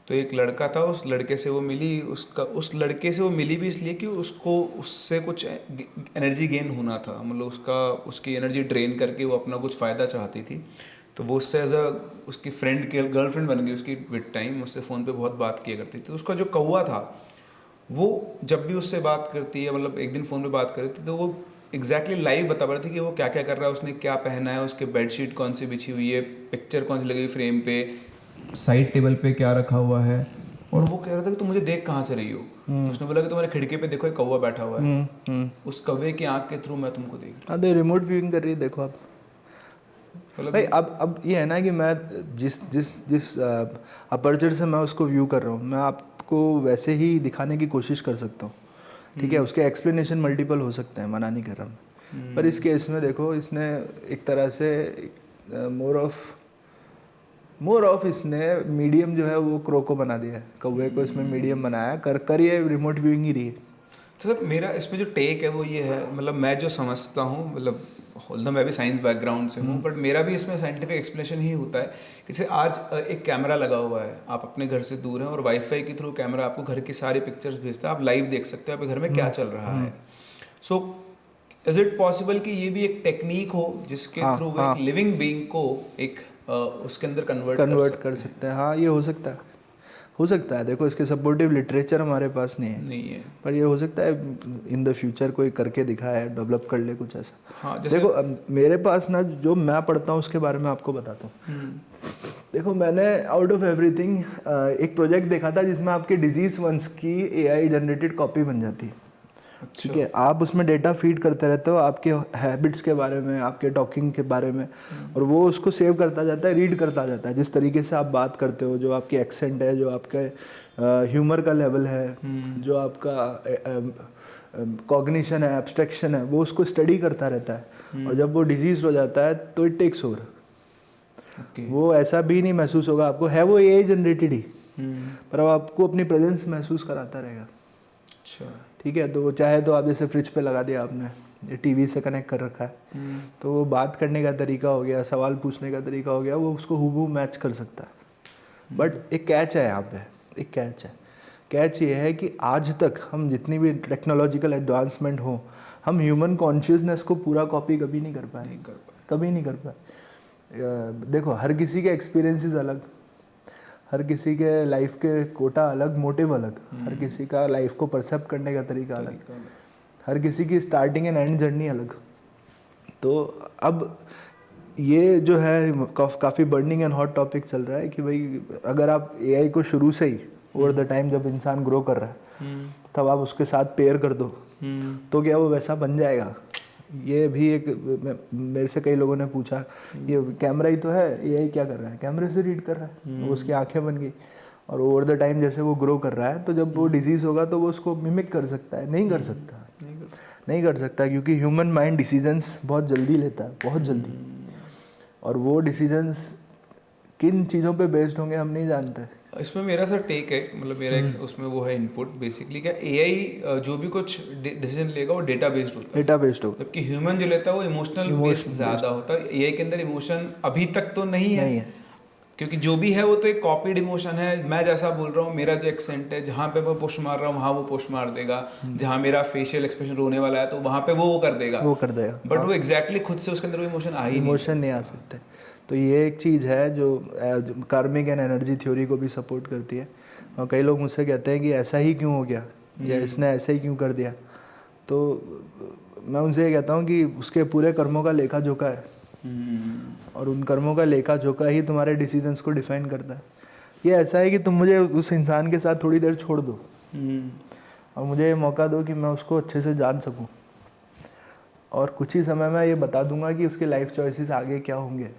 तो एक लड़का था, उस लड़के से वो मिली, उस लड़के से वो मिली भी इसलिए कि उसको उससे कुछ एनर्जी गेन होना था, मतलब उसकी एनर्जी ड्रेन करके वो अपना कुछ फ़ायदा चाहती थी। तो वो उससे एज अ उसकी फ्रेंड की गर्लफ्रेंड बन गई उसकी विद टाइम, उससे फ़ोन पे बहुत बात किया करती थी। तो उसका जो कौवा था वो जब भी उससे बात करती है, मतलब एक दिन फ़ोन पे बात कर रही थी, तो वो एग्जैक्टली लाइव बता रही थी कि वो क्या क्या कर रहा है, उसने क्या पहना है, उसके बेडशीट कौन सी बिछी हुई है, पिक्चर कौन सी लगी हुई फ्रेम पे, साइड टेबल पे क्या रखा हुआ है। और वो कह रहा था कि तुम मुझे देख कहाँ से रही हो। तो उसने बोला कि तुम्हारे खिड़की पे देखो एक कौवा बैठा हुआ है, उस कौवे की आँख के थ्रू मैं तुमको देख रहा हाँ तो रिमोट व्यूइंग कर रही है, देखो आप। हूँ। भाई मतलब अब ये है ना कि मैं जिस जिस जिस अपर्चर से मैं उसको व्यू कर रहा हूँ, मैं आपको वैसे ही दिखाने की कोशिश कर सकता हूँ, ठीक है। उसके एक्सप्लेनेशन मल्टीपल हो सकते हैं, मना नहीं कर रहा मैं, पर इस केस में देखो इसने एक तरह से मोर ऑफ इसने मीडियम जो है वो क्रो को बना दिया है, कौवे को इसमें मीडियम बनाया, कर ये रिमोट व्यूइंग ही रही है। तो सर मेरा इसमें जो टेक है वो ये है, मतलब मैं जो समझता हूँ, मतलब ऑल्दो मैं भी साइंस बैकग्राउंड से हूँ, बट मेरा भी इसमें साइंटिफिक एक्सप्लेनेशन ही होता है। जैसे आज एक कैमरा लगा हुआ है, आप अपने घर से दूर हैं और वाईफाई के थ्रू कैमरा आपको घर की सारी पिक्चर्स भेजता है, आप लाइव देख सकते हो आपके घर में क्या चल रहा है। सो इज इट पॉसिबल कि ये भी एक टेक्निक हो जिसके हाँ थ्रू वो हाँ, एक लिविंग बीइंग को एक उसके अंदर कन्वर्ट कर कन्वर्ट कर सकते हैं? सकते हैं, हाँ ये हो सकता है। देखो इसके सपोर्टिव लिटरेचर हमारे पास नहीं है, नहीं है। पर ये हो सकता है इन द फ्यूचर कोई करके दिखाए, डेवलप कर ले कुछ ऐसा। हाँ जैसे देखो मेरे पास ना जो मैं पढ़ता हूँ उसके बारे में आपको बताता हूँ। देखो मैंने आउट ऑफ एवरीथिंग एक प्रोजेक्ट देखा था जिसमें आपके डिजीज वंस की एआई जनरेटेड कॉपी बन जाती है, अच्छा। ठीक है। आप उसमें डेटा फीड करते रहते हो आपके हैबिट्स के बारे में, आपके टॉकिंग के बारे में, और वो उसको सेव करता जाता है, रीड करता जाता है, जिस तरीके से आप बात करते हो, जो आपकी एक्सेंट है, जो आपका ह्यूमर का लेवल है, जो आपका कॉग्निशन है, एब्स्ट्रैक्शन है, वो उसको स्टडी करता रहता है। और जब वो डिजीज हो जाता है तो इट टेक्स ओवर। ओके। वो ऐसा भी नहीं महसूस होगा आपको, है वो एआई जनरेटेड ही, पर अब आपको अपनी प्रेजेंस महसूस कराता रहेगा, अच्छा। ठीक है। तो वो चाहे तो आप जैसे फ्रिज पे लगा दिया आपने, ये टीवी से कनेक्ट कर रखा है, तो वो बात करने का तरीका हो गया, सवाल पूछने का तरीका हो गया, वो उसको हूबहू मैच कर सकता है। बट एक कैच है यहाँ पे, एक कैच है। कैच ये है कि आज तक हम जितनी भी टेक्नोलॉजिकल एडवांसमेंट हो, हम ह्यूमन कॉन्शियसनेस को पूरा कॉपी कभी नहीं कर पाए, नहीं कर पाए। कभी नहीं कर पाए। देखो हर किसी के एक्सपीरियंसेस अलग, हर किसी के लाइफ के कोटा अलग, मोटिव अलग, हर किसी का लाइफ को परसेप्ट करने का तरीका अलग, हर किसी की स्टार्टिंग एंड एंड जर्नी अलग। तो अब ये जो है काफ़ी बर्निंग एंड हॉट टॉपिक चल रहा है कि भाई अगर आप एआई को शुरू से ही ओवर द टाइम जब इंसान ग्रो कर रहा है तब आप उसके साथ पेयर कर दो तो क्या वो वैसा बन जाएगा। ये भी एक मेरे से कई लोगों ने पूछा, ये कैमरा ही तो है, एआई क्या कर रहा है, कैमरे से रीड कर रहा है, तो उसकी आंखें बन गई। और ओवर द टाइम जैसे वो ग्रो कर रहा है तो जब वो डिजीज़ होगा तो वो उसको मिमिक कर सकता है, नहीं कर सकता, नहीं कर सकता, क्योंकि ह्यूमन माइंड डिसीजंस बहुत जल्दी लेता है, बहुत जल्दी। और वो डिसीजंस किन चीज़ों पे बेस्ड होंगे हम नहीं जानते। इसमें मेरा सर टेक है, मतलब मेरा एक उसमें वो है इनपुट बेसिकली क्या, एआई जो भी कुछ डिसीजन लेगा वो डेटा बेस्ड होता है, डेटा बेस्ड होगा, जबकि ह्यूमन जो लेता है वो इमोशनल बेस्ड ज़्यादा होता है। एआई के अंदर इमोशन अभी तक तो नहीं है, क्योंकि जो भी है वो तो एक कॉपीड इमोशन है। मैं जैसा बोल रहा हूँ, मेरा जो एक्सेंट है, जहाँ पे मैं पुश मार रहा हूँ वहाँ वो पुश मार देगा, जहाँ मेरा फेशियल एक्सप्रेशन रोने वाला है तो वहाँ पे वो कर देगा, वो कर देगा। बट वो एग्जैक्टली खुद से उसके अंदर वो इमोशन आ ही नहीं इमोशन नहीं आ सकते। तो ये एक चीज़ है जो कार्मिक एंड एनर्जी थ्योरी को भी सपोर्ट करती है। और कई लोग मुझसे कहते हैं कि ऐसा ही क्यों हो गया या इसने ऐसे ही क्यों कर दिया, तो मैं उनसे ये कहता हूँ कि उसके पूरे कर्मों का लेखा जोखा है, और उन कर्मों का लेखा जोखा ही तुम्हारे डिसीजंस को डिफाइन करता है। ये ऐसा है कि तुम मुझे उस इंसान के साथ थोड़ी देर छोड़ दो और मुझे ये मौका दो कि मैं उसको अच्छे से जान सकूं, और कुछ ही समय में ये बता दूंगा कि उसके लाइफ चॉइसेस आगे क्या होंगे,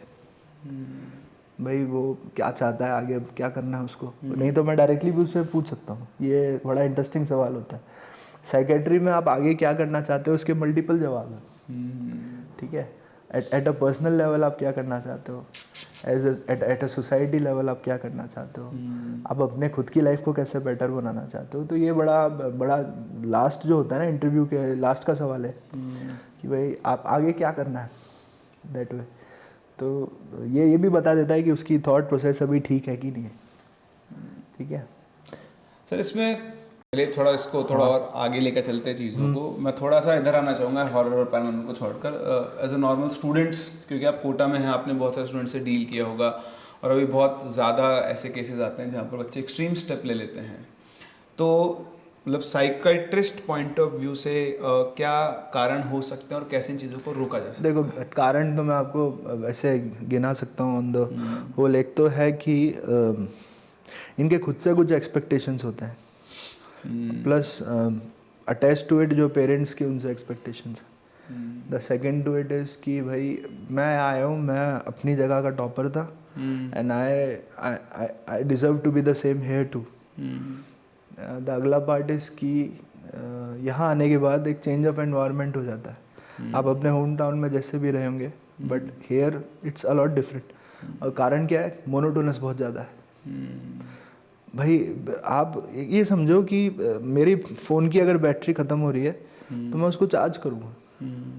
भाई वो क्या चाहता है आगे, क्या करना है उसको। नहीं तो मैं डायरेक्टली भी उससे पूछ सकता हूँ। ये बड़ा इंटरेस्टिंग सवाल होता है। साइकेट्री में आप आगे क्या करना चाहते हो उसके मल्टीपल जवाब हैं, ठीक है। एट अ पर्सनल लेवल आप क्या करना चाहते हो, एट अ सोसाइटी लेवल आप क्या करना चाहते हो, आप अपने खुद की लाइफ को कैसे बेटर बनाना चाहते हो। तो ये बड़ा बड़ा लास्ट जो होता है ना इंटरव्यू के लास्ट का सवाल है कि भाई आप आगे क्या करना है दैट वे। तो ये भी बता देता है कि उसकी थॉट प्रोसेस अभी ठीक है कि नहीं है। ठीक है सर, इसमें पहले थोड़ा इसको थोड़ा और आगे लेकर चलते हैं चीज़ों को। मैं थोड़ा सा इधर आना चाहूँगा हॉरर और पैरानॉर्मल को छोड़कर। एज अ नॉर्मल स्टूडेंट्स, क्योंकि आप कोटा में हैं, आपने बहुत सारे स्टूडेंट से डील किया होगा और अभी बहुत ज़्यादा ऐसे केसेस आते हैं जहाँ पर बच्चे एक्सट्रीम स्टेप ले लेते हैं। तो मतलब साइकाइट्रिस्ट पॉइंट ऑफ व्यू से क्या कारण हो सकते हैं और कैसे इन चीज़ों को रोका जा सकता है? देखो, कारण तो मैं आपको वैसे गिना सकता हूँ ऑन द होल। एक तो है कि इनके खुद से कुछ एक्सपेक्टेशंस होते हैं, प्लस अटैच टू इट जो पेरेंट्स की उनसे expectations. The second to it is कि भाई मैं आया हूँ, मैं अपनी जगह का टॉपर था and I deserve to be the same here too. The अगला पार्ट इज़ कि यहाँ आने के बाद एक चेंज ऑफ एनवायरनमेंट हो जाता है। आप अपने होम टाउन में जैसे भी रहे होंगे, but here it's a lot different. और कारण क्या है, मोनोटोनस बहुत ज़्यादा है। भाई आप ये समझो कि मेरी फ़ोन की अगर बैटरी ख़त्म हो रही है तो मैं उसको चार्ज करूँगा।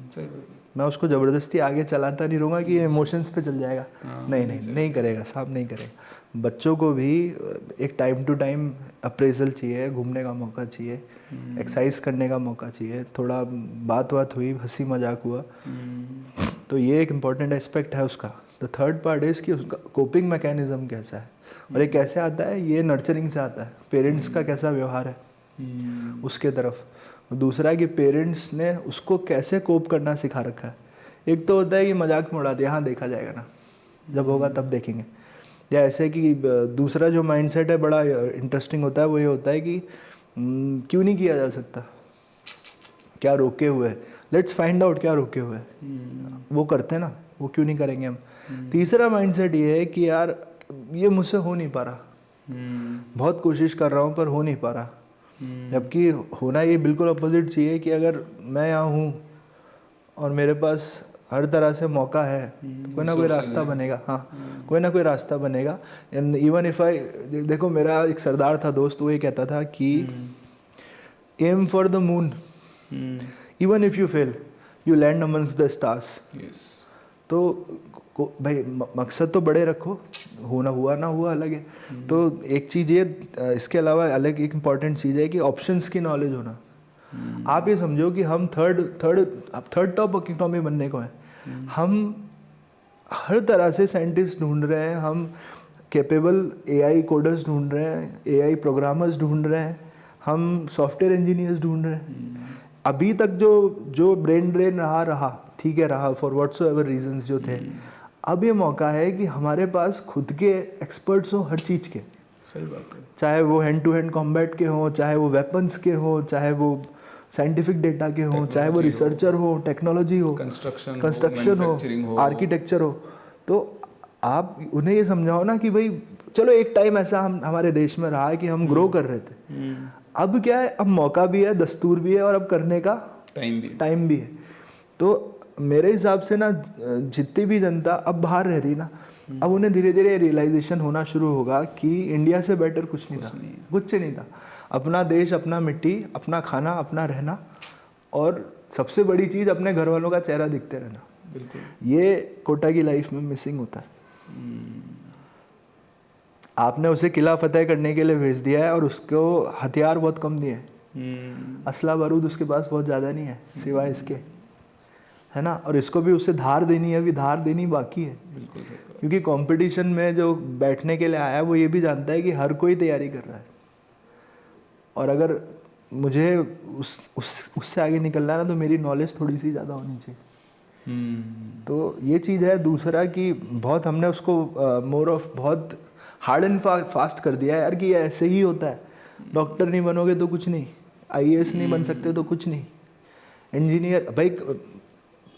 सही बात है। मैं उसको ज़बरदस्ती आगे चलाता नहीं रहूँगा कि इमोशंस पे चल जाएगा। नहीं करेगा साहब, नहीं करेगा। बच्चों को भी एक टाइम टू टाइम अप्रेजल चाहिए, घूमने का मौका चाहिए, एक्सरसाइज करने का मौका चाहिए, थोड़ा बात हुई, हंसी मजाक हुआ। तो ये एक इम्पॉर्टेंट एस्पेक्ट है उसका। द थर्ड पार्ट इज़ कि उसका कोपिंग मैकेनिज्म कैसा है, और ये कैसे आता है, ये नर्चरिंग से आता है। पेरेंट्स का कैसा व्यवहार है उसके तरफ। दूसरा कि पेरेंट्स ने उसको कैसे कोप करना सिखा रखा है। एक तो होता है कि मजाक में उड़ा दिया, हाँ देखा जाएगा ना, जब होगा तब देखेंगे। या ऐसे कि दूसरा जो माइंडसेट है बड़ा इंटरेस्टिंग होता है, वो ये होता है कि क्यों नहीं किया जा सकता, क्या रोके हुए है, लेट्स फाइंड आउट क्या रोके हुए है। वो करते हैं ना, वो क्यों नहीं करेंगे हम। तीसरा माइंडसेट ये है कि यार ये मुझसे हो नहीं पा रहा, बहुत कोशिश कर रहा हूँ पर हो नहीं पा रहा। जबकि होना ये बिल्कुल अपोजिट चाहिए कि अगर मैं यहाँ हूँ और मेरे पास हर तरह से मौका है, तो कोई ना कोई रास्ता बनेगा। हाँ, कोई ना कोई रास्ता बनेगा। एंड इवन इफ आई, देखो मेरा एक सरदार था दोस्त, वो ये कहता था कि aim for the moon, even if you fail you land amongst the stars. तो भाई मकसद तो बड़े रखो, होना हुआ ना हुआ अलग है। तो एक चीज़ ये, इसके अलावा अलग एक इम्पॉर्टेंट चीज़ है कि ऑप्शंस की नॉलेज होना। आप ये समझो कि हम थर्ड टॉप इकोनॉमी बनने को हैं। हम हर तरह से साइंटिस्ट ढूंढ रहे हैं, हम कैपेबल एआई कोडर्स ढूंढ रहे हैं, एआई प्रोग्रामर्स ढूंढ रहे हैं, हम सॉफ्टवेयर इंजीनियर्स ढूंढ रहे हैं। अभी तक जो ब्रेन ड्रेन रहा ठीक है, रहा फॉर व्हाट्सोएवर रीजंस जो थे। अब ये मौका है कि हमारे पास खुद के एक्सपर्ट्स हो हर चीज़ के। सही बात है। चाहे वो हैंड टू हैंड कॉम्बैट के हों, चाहे वो वेपन्स के हों, चाहे वो साइंटिफिक डेटा के हों, चाहे वो रिसर्चर हो, टेक्नोलॉजी हो, कंस्ट्रक्शन हो, आर्किटेक्चर हो। तो आप उन्हें ये समझाओ ना कि भाई चलो एक टाइम ऐसा हमारे देश में रहा है कि हम ग्रो कर रहे थे। अब क्या है, अब मौका भी है, दस्तूर भी है, और अब करने का टाइम भी है। तो मेरे हिसाब से ना, जितनी भी जनता अब बाहर रह रही ना, अब उन्हें धीरे धीरे रियलाइजेशन होना शुरू होगा कि इंडिया से बेटर कुछ नहीं था। अपना देश, अपना मिट्टी, अपना खाना, अपना रहना, और सबसे बड़ी चीज़ अपने घर वालों का चेहरा दिखते रहना। बिल्कुल, ये कोटा की लाइफ में मिसिंग होता है। आपने उसे किला फतेह करने के लिए भेज दिया है और उसको हथियार बहुत कम दिए हैं, असला बारूद उसके पास बहुत ज़्यादा नहीं है सिवाय इसके, है ना। और इसको भी उसे धार देनी है, अभी धार देनी बाकी है। बिल्कुल सही। क्योंकि कंपटीशन में जो बैठने के लिए आया है वो ये भी जानता है कि हर कोई तैयारी कर रहा है, और अगर मुझे उससे आगे निकलना है ना, तो मेरी नॉलेज थोड़ी सी ज़्यादा होनी चाहिए। तो ये चीज़ है। दूसरा कि बहुत हमने उसको बहुत हार्ड एंड फास्ट कर दिया है यार, कि ये ऐसे ही होता है। डॉक्टर नहीं बनोगे तो कुछ नहीं, आईएएस नहीं बन सकते तो कुछ नहीं, इंजीनियर। भाई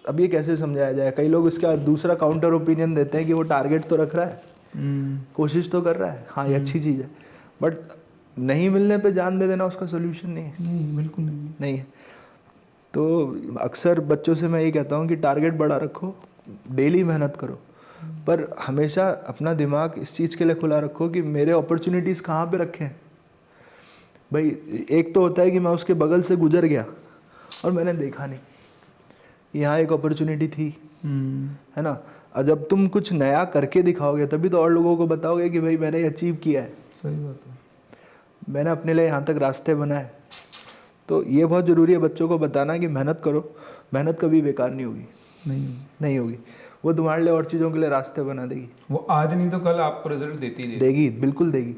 अब ये कैसे समझाया जाए, कई लोग इसका दूसरा काउंटर ओपिनियन देते हैं कि वो टारगेट तो रख रहा है, कोशिश तो कर रहा है, हाँ ये अच्छी चीज़ है, बट नहीं मिलने पे जान दे देना उसका सोल्यूशन नहीं है। बिल्कुल नहीं है। तो अक्सर बच्चों से मैं ये कहता हूँ कि टारगेट बड़ा रखो, डेली मेहनत करो, पर हमेशा अपना दिमाग इस चीज़ के लिए खुला रखो कि मेरे अपॉर्चुनिटीज़ कहाँ पे रखे हैं भाई। एक तो होता है कि मैं उसके बगल से गुजर गया और मैंने देखा नहीं, यहाँ एक अपॉर्चुनिटी थी, है ना। और जब तुम कुछ नया करके दिखाओगे तभी तो और लोगों को बताओगे कि भाई मैंने अचीव किया है, सही बात है, मैंने अपने लिए यहाँ तक रास्ते बनाए। तो ये बहुत ज़रूरी है बच्चों को बताना कि मेहनत करो, मेहनत कभी बेकार नहीं होगी, नहीं होगी, वो तुम्हारे लिए और चीज़ों के लिए रास्ते बना देगी। वो आज नहीं तो कल आपको रिजल्ट देती ही देगी, बिल्कुल देगी।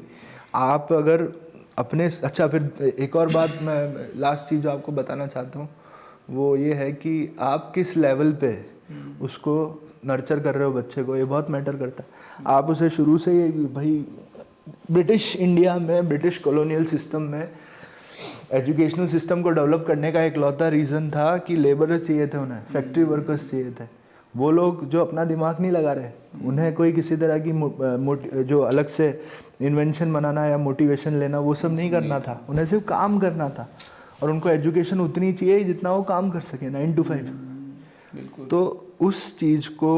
आप अगर अपने अच्छा, फिर एक और बात मैं लास्ट चीज़ जो आपको बताना चाहता हूँ वो ये है कि आप किस लेवल पे उसको नर्चर कर रहे हो बच्चे को, ये बहुत मैटर करता है। आप उसे शुरू से ही भाई, ब्रिटिश इंडिया में, ब्रिटिश कॉलोनियल सिस्टम में एजुकेशनल सिस्टम को डेवलप करने का इकलौता रीज़न था कि लेबरर्स चाहिए थे, उन्हें फैक्ट्री वर्कर्स चाहिए थे। वो लोग जो अपना दिमाग नहीं लगा रहे, उन्हें कोई किसी तरह की जो अलग से इन्वेंशन बनाना या मोटिवेशन लेना वो सब नहीं करना था, उन्हें सिर्फ काम करना था। और उनको एजुकेशन उतनी चाहिए जितना वो काम कर सके, 9 to 5। बिल्कुल। तो उस चीज़ को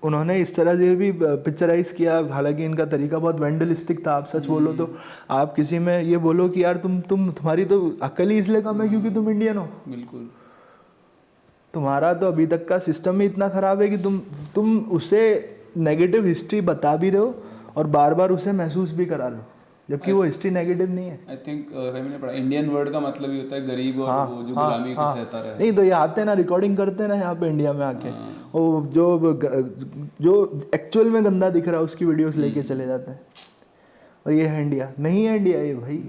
उन्होंने इस तरह से भी पिक्चराइज किया, हालांकि इनका तरीका बहुत वेंडलिस्टिक था। आप सच बोलो तो आप किसी में ये बोलो कि यार तुम्हारी तो अक्ल ही इसलिए कम है क्योंकि तुम इंडियन हो। बिल्कुल। तुम्हारा तो अभी तक का सिस्टम ही इतना ख़राब है कि तुम उसे नेगेटिव हिस्ट्री बता भी रहे हो और बार बार उसे महसूस भी करा रहे हो, जबकि वो हिस्ट्री नेगेटिव नहीं है। आई थिंक मैंने पढ़ा इंडियन वर्ड का मतलब ही होता है गरीब और वो जो गुलामी को सहता रहे। नहीं तो ये आते हैं ना, रिकॉर्डिंग करते हैं ना यहाँ पे इंडिया में आके, वो जो एक्चुअल में गंदा दिख रहा है उसकी वीडियोस लेके चले जाते हैं, और ये है इंडिया। नहीं है इंडिया ये भाई।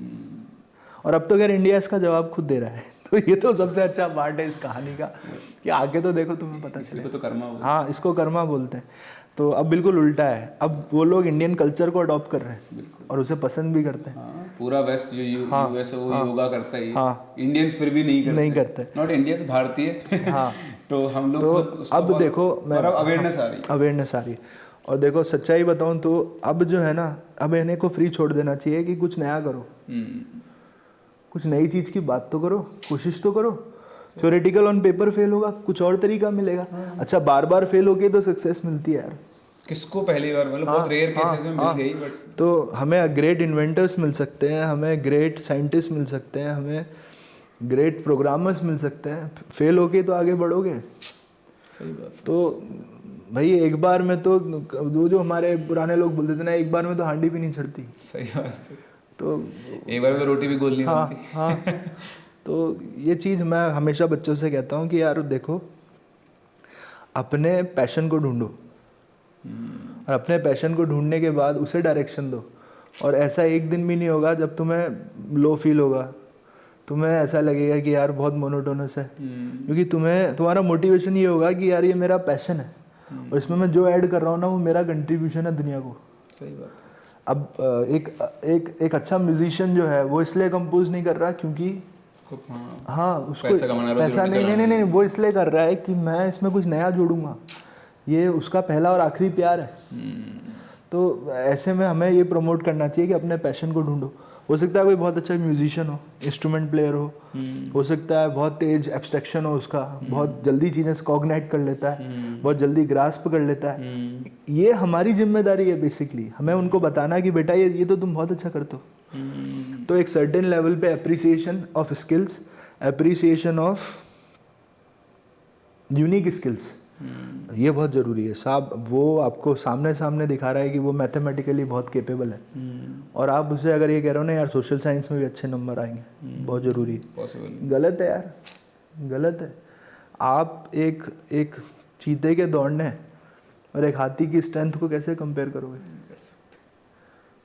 और अब तो खैर इंडिया इसका जवाब खुद दे रहा है, तो ये तो सबसे अच्छा पार्ट है इस कहानी का कि आगे तो देखो तुम्हें पता चले। इसको तो कर्मा बोलते हैं। हाँ, इसको कर्मा बोलते हैं। तो अब बिल्कुल उल्टा है, अब वो लोग इंडियन कल्चर को अडॉप्ट कर रहे हैं और उसे पसंद भी करते हैं। हाँ, पूरा वेस्ट जो यूएस है वो योगा करता है, इंडियंस फिर भी नहीं करते। नॉट इंडियंस, भारतीय। हाँ तो हम लोग तो खुद उसको अब देखो, मैं अवेयरनेस आ रही है। और देखो सच्चाई बताऊं तो अब जो है ना, अब इन्हें को फ्री छोड़ देना चाहिए कि कुछ नया करो, कुछ नई चीज़ की बात तो करो, कोशिश तो करो। थ्योरेटिकल ऑन पेपर फेल होगा, कुछ और तरीका मिलेगा। अच्छा, बार बार फेल होके तो सक्सेस मिलती है यार, किसको पहली बार, मतलब बहुत रेयर केसेस में मिल गई। बट तो हमें ग्रेट इन्वेंटर्स मिल सकते हैं, हमें ग्रेट साइंटिस्ट मिल सकते हैं, हमें ग्रेट प्रोग्रामर्स मिल सकते हैं। फेल होके तो आगे बढ़ोगे। सही बात। तो भाई एक बार में तो वो जो हमारे पुराने लोग बोलते थे ना, एक बार में तो हांडी भी नहीं चढ़ती। सही बात है। तो एक बार में रोटी भी गोल नहीं बनती। हाँ। तो ये चीज़ मैं हमेशा बच्चों से कहता हूँ कि यार देखो, अपने पैशन को ढूंढो और अपने पैशन को ढूंढने के बाद उसे डायरेक्शन दो। और ऐसा एक दिन भी नहीं होगा जब तुम्हें लो फील होगा, तुम्हें ऐसा लगेगा कि यार बहुत मोनोटोनस है, क्योंकि तुम्हारा मोटिवेशन ये होगा कि यार ये मेरा पैशन है और इसमें मैं जो ऐड कर रहा हूँ ना वो मेरा कंट्रीब्यूशन है दुनिया को। सही बात है। अब एक अच्छा म्यूजिशियन जो है वो इसलिए कंपोज नहीं कर रहा क्योंकि हाँ उसको पैसा नहीं, वो इसलिए कर रहा है कि मैं इसमें कुछ नया जोड़ूंगा, ये उसका पहला और आखिरी प्यार है। तो ऐसे में हमें ये प्रमोट करना चाहिए कि अपने पैशन को ढूंढो। हो सकता है कोई बहुत अच्छा म्यूजिशियन हो, इंस्ट्रूमेंट प्लेयर हो सकता है बहुत तेज एब्स्ट्रैक्शन हो उसका, बहुत जल्दी चीज़ें कॉग्नाइट कर लेता है, बहुत जल्दी ग्रास्प कर लेता है। ये हमारी जिम्मेदारी है बेसिकली, हमें उनको बताना कि बेटा ये तो तुम बहुत अच्छा करते हो। तो एक सर्टेन लेवल पे appreciation of skills, appreciation of unique skills, ये बहुत ज़रूरी है साहब। वो आपको सामने दिखा रहा है कि वो मैथमेटिकली बहुत केपेबल है और आप उसे अगर ये कह रहे हो ना यार सोशल साइंस में भी अच्छे नंबर आएंगे, बहुत ज़रूरी है। गलत है यार, गलत है। आप एक चीते के दौड़ने और एक हाथी की स्ट्रेंथ को कैसे कंपेयर करोगे?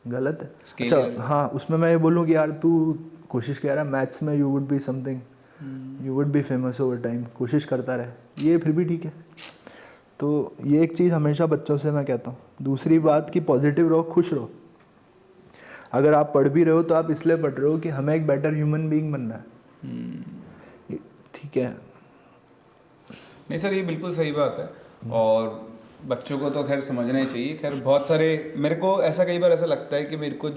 गलत है। अच्छा हाँ, उसमें मैं ये बोलूँ कि यार तू कोशिश कर रहा है मैथ्स में, you would be something, you would be famous over time, कोशिश करता रहे, ये फिर भी ठीक है। तो ये एक चीज़ हमेशा बच्चों से मैं कहता हूँ। दूसरी बात कि पॉजिटिव रहो, खुश रहो। अगर आप पढ़ भी रहे हो तो आप इसलिए पढ़ रहे हो कि हमें एक बेटर ह्यूमन बीइंग बनना है, ठीक है? नहीं सर, ये बिल्कुल सही बात है और बच्चों को तो खैर समझना ही चाहिए। खैर बहुत सारे, मेरे को ऐसा कई बार ऐसा लगता है कि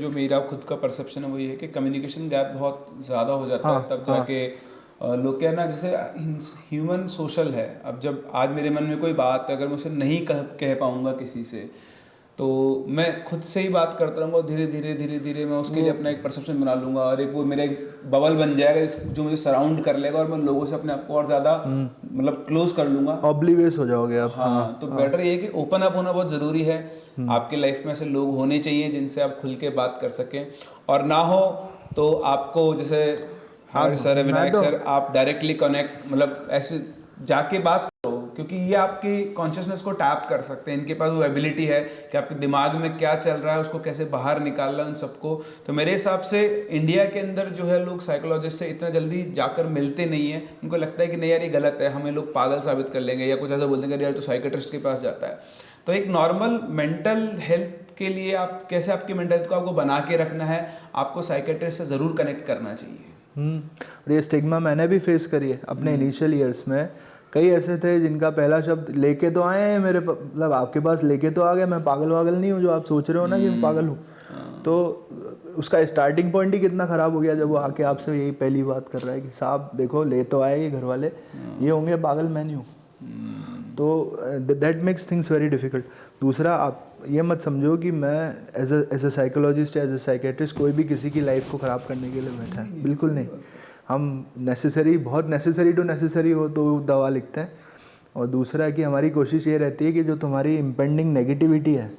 मेरा खुद का परसेप्शन है वो ये है कि कम्युनिकेशन गैप बहुत ज़्यादा हो जाता है, तब जाके लोग क्या है ना, जैसे ह्यूमन सोशल है। अब जब आज मेरे मन में कोई बात अगर मैं उसे नहीं कह पाऊँगा किसी से, तो मैं खुद से ही बात करता रहूँगा, धीरे धीरे धीरे धीरे मैं उसके लिए अपना एक परसेप्शन बना लूँगा, और एक वो मेरा एक बबल बन जाएगा जो मुझे सराउंड कर लेगा, और मैं लोगों से अपने आप को और ज़्यादा मतलब क्लोज कर लूँगा, ऑब्लिवियस हो जाओगे आप। हाँ। तो बेटर ये है कि ओपन अप होना बहुत ज़रूरी है। आपके लाइफ में ऐसे लोग होने चाहिए जिनसे आप खुल के बात कर सकें, और ना हो तो आपको जैसे हमारे सर विनायक सर, आप डायरेक्टली कनेक्ट मतलब ऐसे जाके बात करो, क्योंकि ये आपकी कॉन्शियसनेस को टैप कर सकते हैं। इनके पास वो एबिलिटी है कि आपके दिमाग में क्या चल रहा है उसको कैसे बाहर निकालना है उन सबको। तो मेरे हिसाब से इंडिया के अंदर जो है लोग साइकोलॉजिस्ट से इतना जल्दी जाकर मिलते नहीं है। उनको लगता है कि नहीं यार ये गलत है, हमें लोग पागल साबित कर लेंगे, या कुछ ऐसा बोल देंगे यार तो साइकेट्रिस्ट के पास जाता है। तो एक नॉर्मल मेंटल हेल्थ के लिए आप कैसे आपकी मेंटल हेल्थ को आपको बना के रखना है, आपको साइकेट्रिस्ट से ज़रूर कनेक्ट करना चाहिए। और ये स्टिग्मा मैंने भी फेस करी है अपने इनिशियल ईयर्स में। कई ऐसे थे जिनका पहला शब्द लेके तो आए हैं मेरे मतलब आपके पास लेके तो आ गए, मैं पागल वागल नहीं हूँ जो आप सोच रहे हो ना कि मैं पागल हूँ। तो उसका स्टार्टिंग पॉइंट ही कितना ख़राब हो गया जब वो आके आपसे यही पहली बात कर रहा है कि साहब देखो ले तो आए ये घर वाले, ये होंगे पागल, मैं नहीं हूँ। तो that makes things very difficult. दूसरा, आप ये मत समझो कि मैं एज अ साइकोलॉजिस्ट या एज अ साइकेट्रिस्ट कोई भी किसी की लाइफ को ख़राब करने के लिए बैठा है, बिल्कुल नहीं। हम बहुत नेसेसरी टू नेसेसरी हो तो दवा लिखते हैं। और दूसरा कि हमारी कोशिश ये रहती है कि जो तुम्हारी इम्पेंडिंग नेगेटिविटी है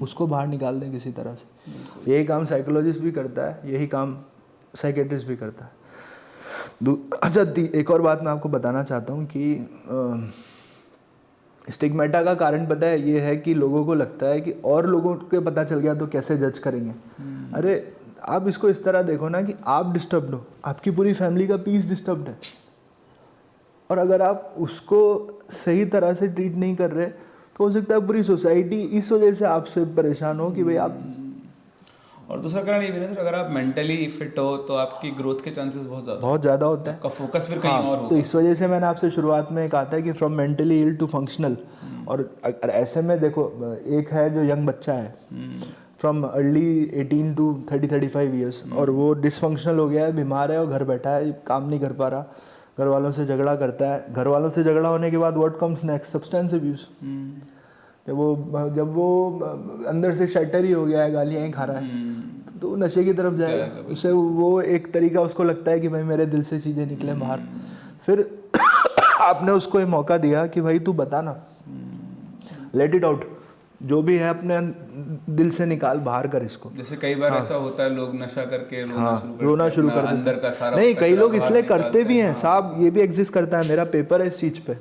उसको बाहर निकाल दें किसी तरह से। यही काम साइकोलॉजिस्ट भी करता है, यही काम साइकेट्रिस्ट भी करता है। अच्छा, एक और बात मैं आपको बताना चाहता हूँ कि स्टिग्मेटा का कारण पता है ये है कि लोगों को लगता है कि और लोगों को पता चल गया तो कैसे जज करेंगे। अरे आप इसको इस तरह देखो ना कि आप डिस्टर्ब्ड हो, आपकी पूरी फैमिली का पीस डिस्टर्ब्ड है, और अगर आप उसको सही तरह से ट्रीट नहीं कर रहे तो हो सकता है पूरी सोसाइटी इस वजह से आपसे परेशान हो कि भाई आप। और दूसरा कारण ये भी ना सर, अगर आप मेंटली फिट हो तो आपकी ग्रोथ के चांसेस बहुत ज़्यादा होता है, आपका फोकस फिर कहीं और होगा। तो इस वजह से मैंने आपसे शुरुआत में कहा था कि from mentally ill to functional. और ऐसे में देखो, एक है जो यंग बच्चा है फ्रॉम अर्ली 18 टू 30-35 ईयर्स, और वो डिसफंक्शनल हो गया है, बीमार है और घर बैठा है, काम नहीं कर पा रहा, घर वालों से झगड़ा करता है। घर वालों से झगड़ा होने के बाद what comes next? Substance abuse. जब वो अंदर से शटर ही हो गया है, गालियाँ ही खा रहा है, तो नशे की तरफ जाएगा। उसे वो एक तरीका उसको लगता है कि भाई मेरे दिल से चीज़ें निकले बाहर। फिर आपने उसको ये मौका दिया कि भाई तू बता ना, लेट इट आउट, जो भी है अपने दिल से निकाल, बाहर कर इसको। जैसे कई बार ऐसा होता है लोग नशा करके रोना शुरू कर देते अंदर का सारा नहीं, कई लोग इसलिए करते भी हैं साहब, ये भी एग्जिस्ट करता है। मेरा पेपर है इस चीज़ पे,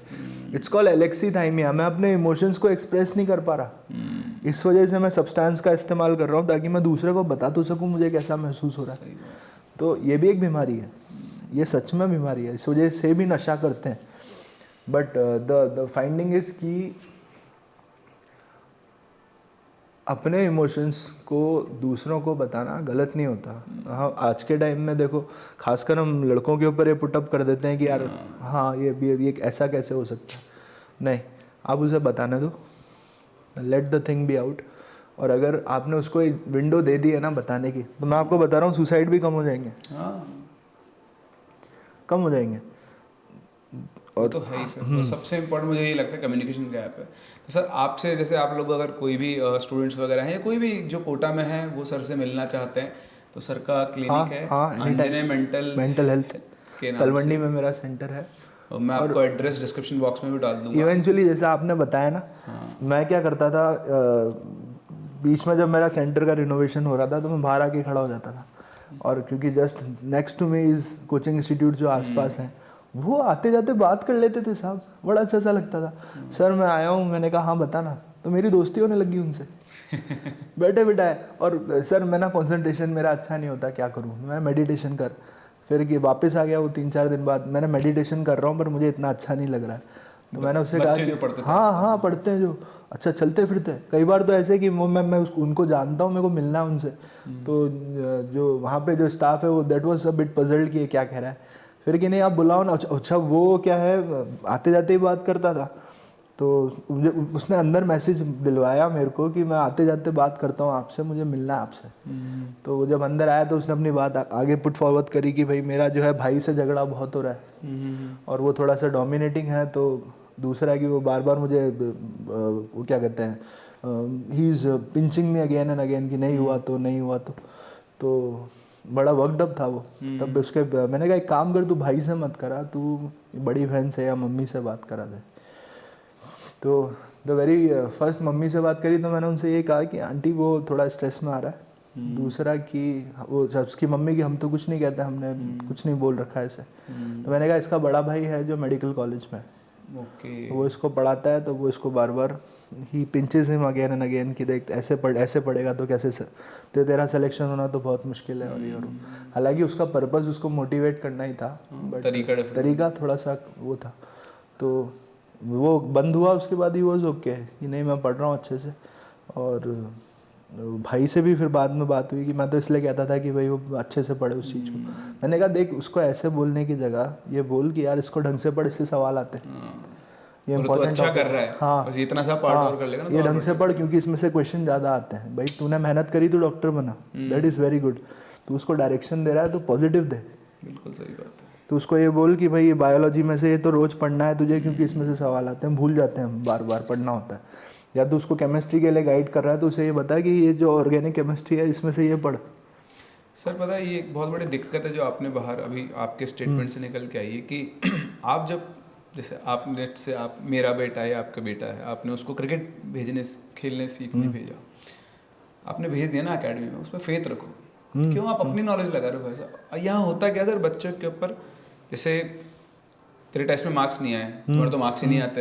इट्स कॉल्ड एलेक्सीथाइमिया। मैं अपने इमोशंस को एक्सप्रेस नहीं कर पा रहा, इस वजह से मैं सब्सटेंस का इस्तेमाल कर रहा हूँ ताकि मैं दूसरे को बता तो सकूँ मुझे कैसा महसूस हो रहा है। तो ये भी एक बीमारी है, ये सच में बीमारी है, इस वजह से भी नशा करते हैं। बट द फाइंडिंग इज कि अपने इमोशंस को दूसरों को बताना गलत नहीं होता। हाँ, आज के टाइम में देखो, खासकर हम लड़कों के ऊपर ये पुटअप कर देते हैं कि यार हाँ ये ऐसा कैसे हो सकता है। नहीं, आप उसे बताने दो, let the thing be out. और अगर आपने उसको एक विंडो दे दी है ना बताने की, तो मैं आपको बता रहा हूँ सुसाइड भी कम हो जाएंगे, कम हो जाएंगे। और तो है ही सर। और सबसे इम्पोर्टेंट मुझे यही लगता है कम्युनिकेशन गैप है। तो सर आपसे, जैसे आप लोग अगर कोई भी स्टूडेंट्स वगैरह हैं या कोई भी जो कोटा में है वो सर से मिलना चाहते हैं, तो सर का क्लिनिक है अंजने मेंटल हेल्थ के नाम तलवंडी में मेरा सेंटर है, और मैं आपको एड्रेस डिस्क्रिप्शन बॉक्स में भी डाल दूंगा। इवेंचुअली जैसे आपने बताया ना, मैं क्या करता था, बीच में जब मेरा सेंटर का रिनोवेशन हो रहा था तो मैं बाहर आके खड़ा हो जाता था, और क्योंकि just next to me is coaching institute जो आसपास हैं, वो आते जाते बात कर लेते थे साहब, बड़ा अच्छा सा लगता था। सर मैं आया हूँ, मैंने कहा हाँ बताना, तो मेरी दोस्ती होने लगी उनसे बैठे बिठाए। और सर मैं ना कंसंट्रेशन मेरा अच्छा नहीं होता, क्या करूँ? मैं मेडिटेशन कर। फिर कि वापस आ गया वो 3-4 दिन बाद, मैंने मेडिटेशन कर रहा हूँ पर मुझे इतना अच्छा नहीं लग रहा है। तो मैंने उससे कहा कि हाँ पढ़ते हैं जो, अच्छा चलते फिरते हैं। कई बार तो ऐसे कि मैं उनको जानता हूँ, मेरे को मिलना है उनसे, तो जो वहाँ पे जो स्टाफ है वो that was a bit puzzled कि क्या कह रहा है। फिर कि नहीं आप बुलाओ ना। अच्छा वो क्या है, आते जाते ही बात करता था। तो मुझे उसने अंदर मैसेज दिलवाया मेरे को कि मैं आते जाते बात करता हूँ आपसे, मुझे मिलना है आपसे। तो वो जब अंदर आया तो उसने अपनी बात आगे पुट फॉरवर्ड करी कि भाई मेरा जो है भाई से झगड़ा बहुत हो रहा है और वो थोड़ा सा डोमिनेटिंग है। तो दूसरा है कि वो बार बार मुझे वो क्या कहते हैं, he is pinching me again and again कि नहीं हुआ तो नहीं हुआ तो बड़ा वर्कड अप था वो। तब उसके मैंने कहा एक काम कर, तू भाई से मत करा, तू बड़ी बहन से या मम्मी से बात करा दे। तो द वेरी फर्स्ट मम्मी से बात करी तो मैंने उनसे ये कहा कि आंटी वो थोड़ा स्ट्रेस में आ रहा है। दूसरा कि वो उसकी मम्मी की हम तो कुछ नहीं कहते, हमने कुछ नहीं बोल रखा है इसे। तो मैंने कहा इसका बड़ा भाई है जो मेडिकल कॉलेज में है, वो इसको पढ़ाता है, तो वो इसको बार बार ही pinches him again and again कि देख ऐसे पढ़ेगा तो कैसे तो तेरा सिलेक्शन होना तो बहुत मुश्किल है। और ये और हालांकि उसका पर्पस उसको मोटिवेट करना ही था, बट तरीका थोड़ा सा वो था। तो वो बंद हुआ, उसके बाद ही वो ओके कि नहीं मैं पढ़ रहा हूँ अच्छे से। और भाई से भी फिर बाद में बात हुई कि मैं तो इसलिए कहता था कि भाई वो अच्छे से पढ़े उस चीज़ को। मैंने कहा देख उसको ऐसे बोलने की जगह ये बोल कि यार इसको ढंग से पढ़, इससे सवाल आते हैं, ये इंपॉर्टेंट अच्छा कर रहा है, हाँ बस इतना सा पार्ट और कर लेगा ना, ये ढंग से पढ़ क्योंकि इसमें से क्वेश्चन ज़्यादा आते हैं। भाई तूने मेहनत करी तो डॉक्टर बना, दैट इज़ वेरी गुड। तू उसको डायरेक्शन दे रहा है तो पॉजिटिव दे। बिल्कुल सही बात है। तो उसको ये बोल कि भाई ये बायोलॉजी में से ये तो रोज़ पढ़ना है तुझे क्योंकि इसमें से सवाल आते हैं, भूल जाते हैं हम, बार बार पढ़ना होता है। या तो उसको केमिस्ट्री के लिए गाइड कर रहा है तो उसे ये बता कि ये जो ऑर्गेनिक केमिस्ट्री है इसमें से ये पढ़। सर पता है ये एक बहुत बड़ी दिक्कत है जो आपने बाहर अभी आपके स्टेटमेंट से निकल के आई है कि आप जब जैसे आप नेट से आप मेरा बेटा है आपका बेटा है, आपने उसको क्रिकेट भेजने खेलने सीखने भेजा, आपने भेज दिया ना अकेडमी में, उस पर फेथ रखो। क्यों आप अपनी नॉलेज लगा रहे हो भाई साहब? यहाँ होता क्या सर, बच्चों के ऊपर जैसे तेरे टेस्ट में मार्क्स नहीं आए, तुम्हारे तो मार्क्स ही नहीं आते।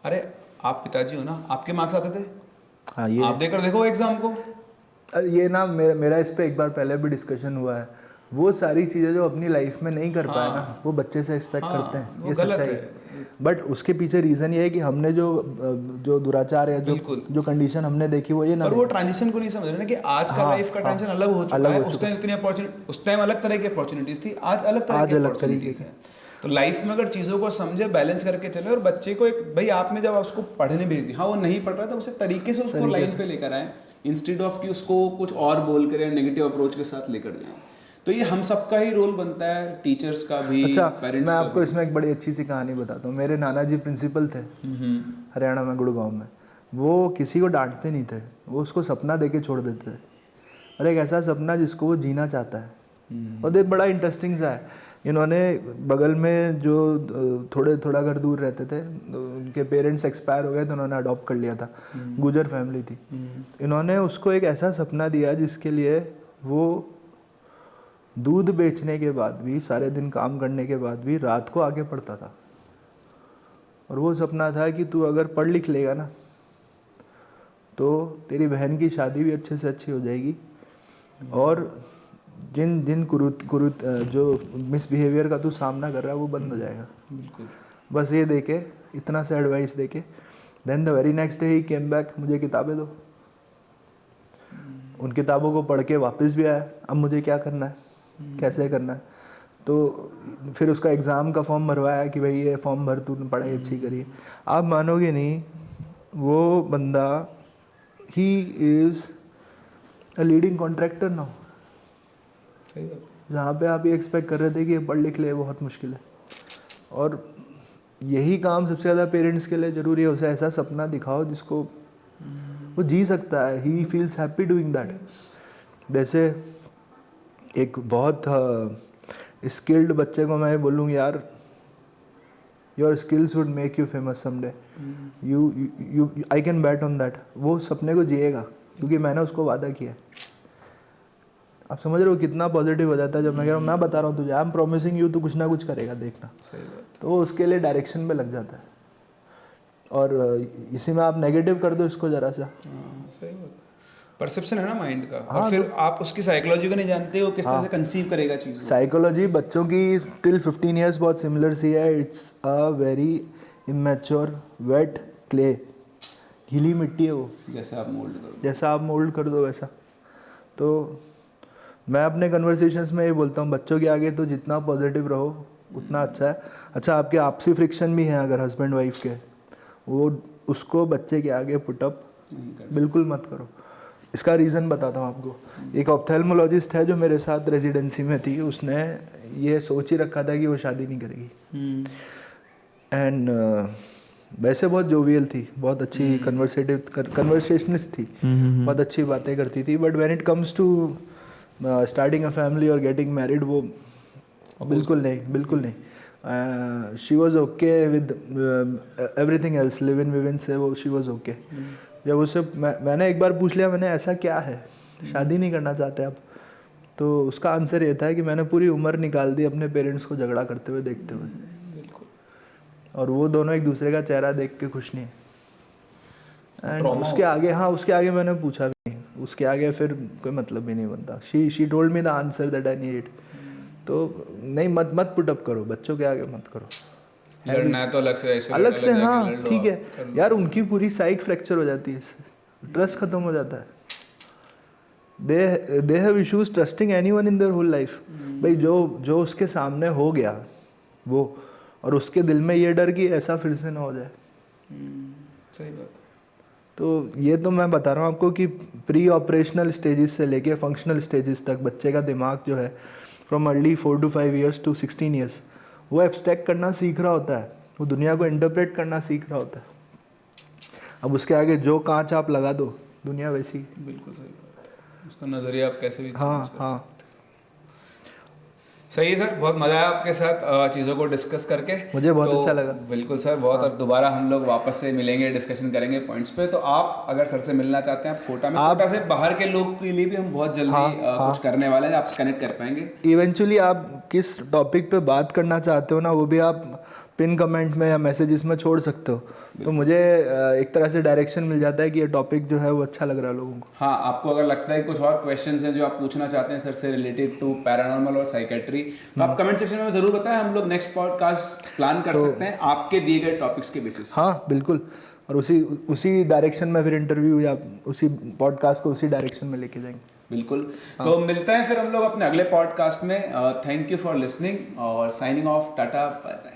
अरे आप पिताजी हो ना, आपके मार्क्स आते थे, हाँ ये आप देकर देखो एग्जाम को। ये ना मेरा इस पे एक बार पहले भी डिस्कशन हुआ है। वो सारी चीज़ें जो अपनी लाइफ में नहीं कर पाए ना, वो बच्चे से एक्सपेक्ट करते हैं, ये सच्चाई है। बट उसके पीछे रीज़न ये है कि हमने जो दुराचार है, जो कंडीशन हमने देखी वो ये ना, पर वो ट्रांजिशन को नहीं समझ रहे ना कि आज का लाइफ का ट्रांजिशन अलग हो चुका है। उस टाइम इतनी अपॉर्चुनिटी, उस टाइम अलग तरह की अपॉर्चुनिटीज थी, आज अलग तरह की अपॉर्चुनिटीज है। तो लाइफ में अगर चीज़ों को समझे, बैलेंस करके चले, और बच्चे को एक भाई आपने जब उसको पढ़ने भेज दिया, हाँ वो नहीं पढ़ रहा था, उसे तरीके से उसको लाइन पे लेकर आए, इंस्टेड ऑफ कि उसको कुछ और बोल कर नेगेटिव अप्रोच के साथ लेकर जाएं। तो ये हम सबका ही रोल बनता है, टीचर्स का भी, पेरेंट्स मैं आपको इसमें एक बड़ी अच्छी सी कहानी बताता हूँ। मेरे नाना जी प्रिंसिपल थे हरियाणा में, गुड़गांव में। वो किसी को डांटते नहीं थे, वो उसको सपना दे के छोड़ देते थे, और एक ऐसा सपना जिसको वो जीना चाहता है। और देख बड़ा इंटरेस्टिंग सा है, इन्होंने बगल में जो थोड़ा घर दूर रहते थे, उनके पेरेंट्स एक्सपायर हो गए तो उन्होंने अडॉप्ट कर लिया था, गुजर फैमिली थी। इन्होंने उसको एक ऐसा सपना दिया जिसके लिए वो दूध बेचने के बाद भी, सारे दिन काम करने के बाद भी रात को आगे पढ़ता था। और वो सपना था कि तू अगर पढ़ लिख लेगा ना तो तेरी बहन की शादी भी अच्छे से अच्छी हो जाएगी, और जिन जो मिसबिहेवियर का तू सामना कर रहा है वो बंद हो जाएगा। बिल्कुल। बस ये देके, इतना सा एडवाइस देके, then the very next day ही केम बैक, मुझे किताबें दो। उन किताबों को पढ़ के वापस भी आया, अब मुझे क्या करना है, कैसे करना है। तो फिर उसका एग्ज़ाम का फॉर्म भरवाया कि भाई ये फॉर्म भर, तूने पढ़ाई अच्छी करी है। आप मानोगे नहीं, वो बंदा he is a leading contractor now. सही बात है। जहाँ पे आप ये एक्सपेक्ट कर रहे थे कि ये पढ़ लिख ले, बहुत मुश्किल है। और यही काम सबसे ज़्यादा पेरेंट्स के लिए ज़रूरी है, उसे ऐसा सपना दिखाओ जिसको वो जी सकता है, he feels happy doing that. जैसे एक बहुत स्किल्ड बच्चे को मैं बोलूँ यार, your skills would make you famous someday, you I can bat on that, वो सपने को जिएगा क्योंकि मैंने उसको वादा किया। आप समझ रहे हो कितना पॉजिटिव हो जाता है जब मैं कह रहा हूँ, मैं बता रहा हूँ तुझे, आई एम प्रॉमिसिंग यू, तो कुछ ना कुछ करेगा, देखना। सही बात। तो वो उसके लिए डायरेक्शन में लग जाता है। और इसी में आप नेगेटिव कर दो इसको ज़रा सा। सही बात है। परसेप्शन है ना माइंड का। और फिर आप उसकी साइकोलॉजी को नहीं जानते हो, किस तरह से कंसीव करेगा चीज़। साइकोलॉजी बच्चों की टिल 15 ईयर्स बहुत सिमिलर सी है। It's a very immature wait clay, गीली मिट्टी है वो, जैसे आप मोल्ड करो, जैसा आप मोल्ड कर दो वैसा। तो मैं अपने कन्वर्सेशंस में ये बोलता हूँ, बच्चों के आगे तो जितना पॉजिटिव रहो उतना अच्छा है। अच्छा, आपके आपसी फ्रिक्शन भी हैं अगर हस्बैंड वाइफ के, वो उसको बच्चे के आगे पुटअप बिल्कुल मत करो। इसका रीज़न बताता हूँ आपको। एक ऑप्थेल्मोलॉजिस्ट है जो मेरे साथ रेजिडेंसी में थी, उसने ये सोच ही रखा था कि वो शादी नहीं करेगी। एंड वैसे बहुत जोवियल थी, बहुत अच्छी कन्वर्सेशनिस्ट थी, बहुत अच्छी बातें करती थी, but when it comes to starting a family और गेटिंग मैरिड, वो बिल्कुल नहीं। She was okay with everything else, live in विव इन से वो शी वॉज ओके। जब उससे मैंने एक बार पूछ लिया, मैंने ऐसा क्या है, शादी नहीं करना चाहते आप? तो उसका आंसर ये था कि मैंने पूरी उम्र निकाल दी अपने पेरेंट्स को झगड़ा करते हुए देखते हुए, और वो दोनों एक दूसरे का चेहरा देख के खुश नहीं। एंड उसके आगे, हाँ उसके आगे मैंने पूछा भी नहीं, उसके आगे फिर कोई मतलब भी नहीं बनता। She told me the answer that I need. तो नहीं, मत पुटअप करो, बच्चों के आगे मत करो। लड़ना है तो अलग से, अलग से, हाँ ठीक है यार, उनकी पूरी साइक फ्रैक्चर हो जाती है, ट्रस्ट खत्म हो जाता है। They have issues trusting anyone in their whole life. भाई जो उसके सामने हो गया वो, और उसके दिल में ये डर कि ऐसा फिर से ना हो जाए। सही बात है। तो ये तो मैं बता रहा हूँ आपको कि प्री ऑपरेशनल स्टेजेस से लेके फंक्शनल स्टेजेस तक बच्चे का दिमाग जो है, from early 4 to 5 years to 16 years, वो एब्स्ट्रैक्ट करना सीख रहा होता है, वो दुनिया को इंटरप्रेट करना सीख रहा होता है। अब उसके आगे जो कांच आप लगा दो, दुनिया वैसी। बिल्कुल सही बात है, उसका नज़रिया आप कैसे भी हाँ चेंज कर हाँ सकते हैं। सही है सर, बहुत मज़ा आया आपके साथ चीज़ों को डिस्कस करके। मुझे बहुत तो अच्छा लगा। बिल्कुल सर, बहुत। और दोबारा हम लोग वापस से मिलेंगे, डिस्कशन करेंगे पॉइंट्स पे। तो आप अगर सर से मिलना चाहते हैं, आप कोटा से बाहर के लोग के लिए भी हम बहुत जल्दी कुछ करने वाले हैं, आपसे कनेक्ट कर पाएंगे। इवेंचुअली आप किस टॉपिक पे बात करना चाहते हो ना, वो भी आप पिन कमेंट में या मैसेजेस में छोड़ सकते हो, तो मुझे एक तरह से डायरेक्शन मिल जाता है कि ये टॉपिक जो है वो अच्छा लग रहा है लोगों को। हाँ, आपको अगर लगता है कुछ और क्वेश्चंस हैं जो आप पूछना चाहते हैं सर से रिलेटेड टू पैरानॉर्मल और साइकेट्री, तो आप कमेंट सेक्शन में ज़रूर बताएं, हम लोग नेक्स्ट पॉडकास्ट प्लान कर सकते हैं आपके दिए गए टॉपिक्स के बेसिस पे। हाँ बिल्कुल, और उसी डायरेक्शन में फिर इंटरव्यू या उसी पॉडकास्ट को उसी डायरेक्शन में लेके जाएंगे। बिल्कुल। तो मिलते हैं फिर हम लोग अपने अगले पॉडकास्ट में। थैंक यू फॉर लिसनिंग और signing off, tata bye bye.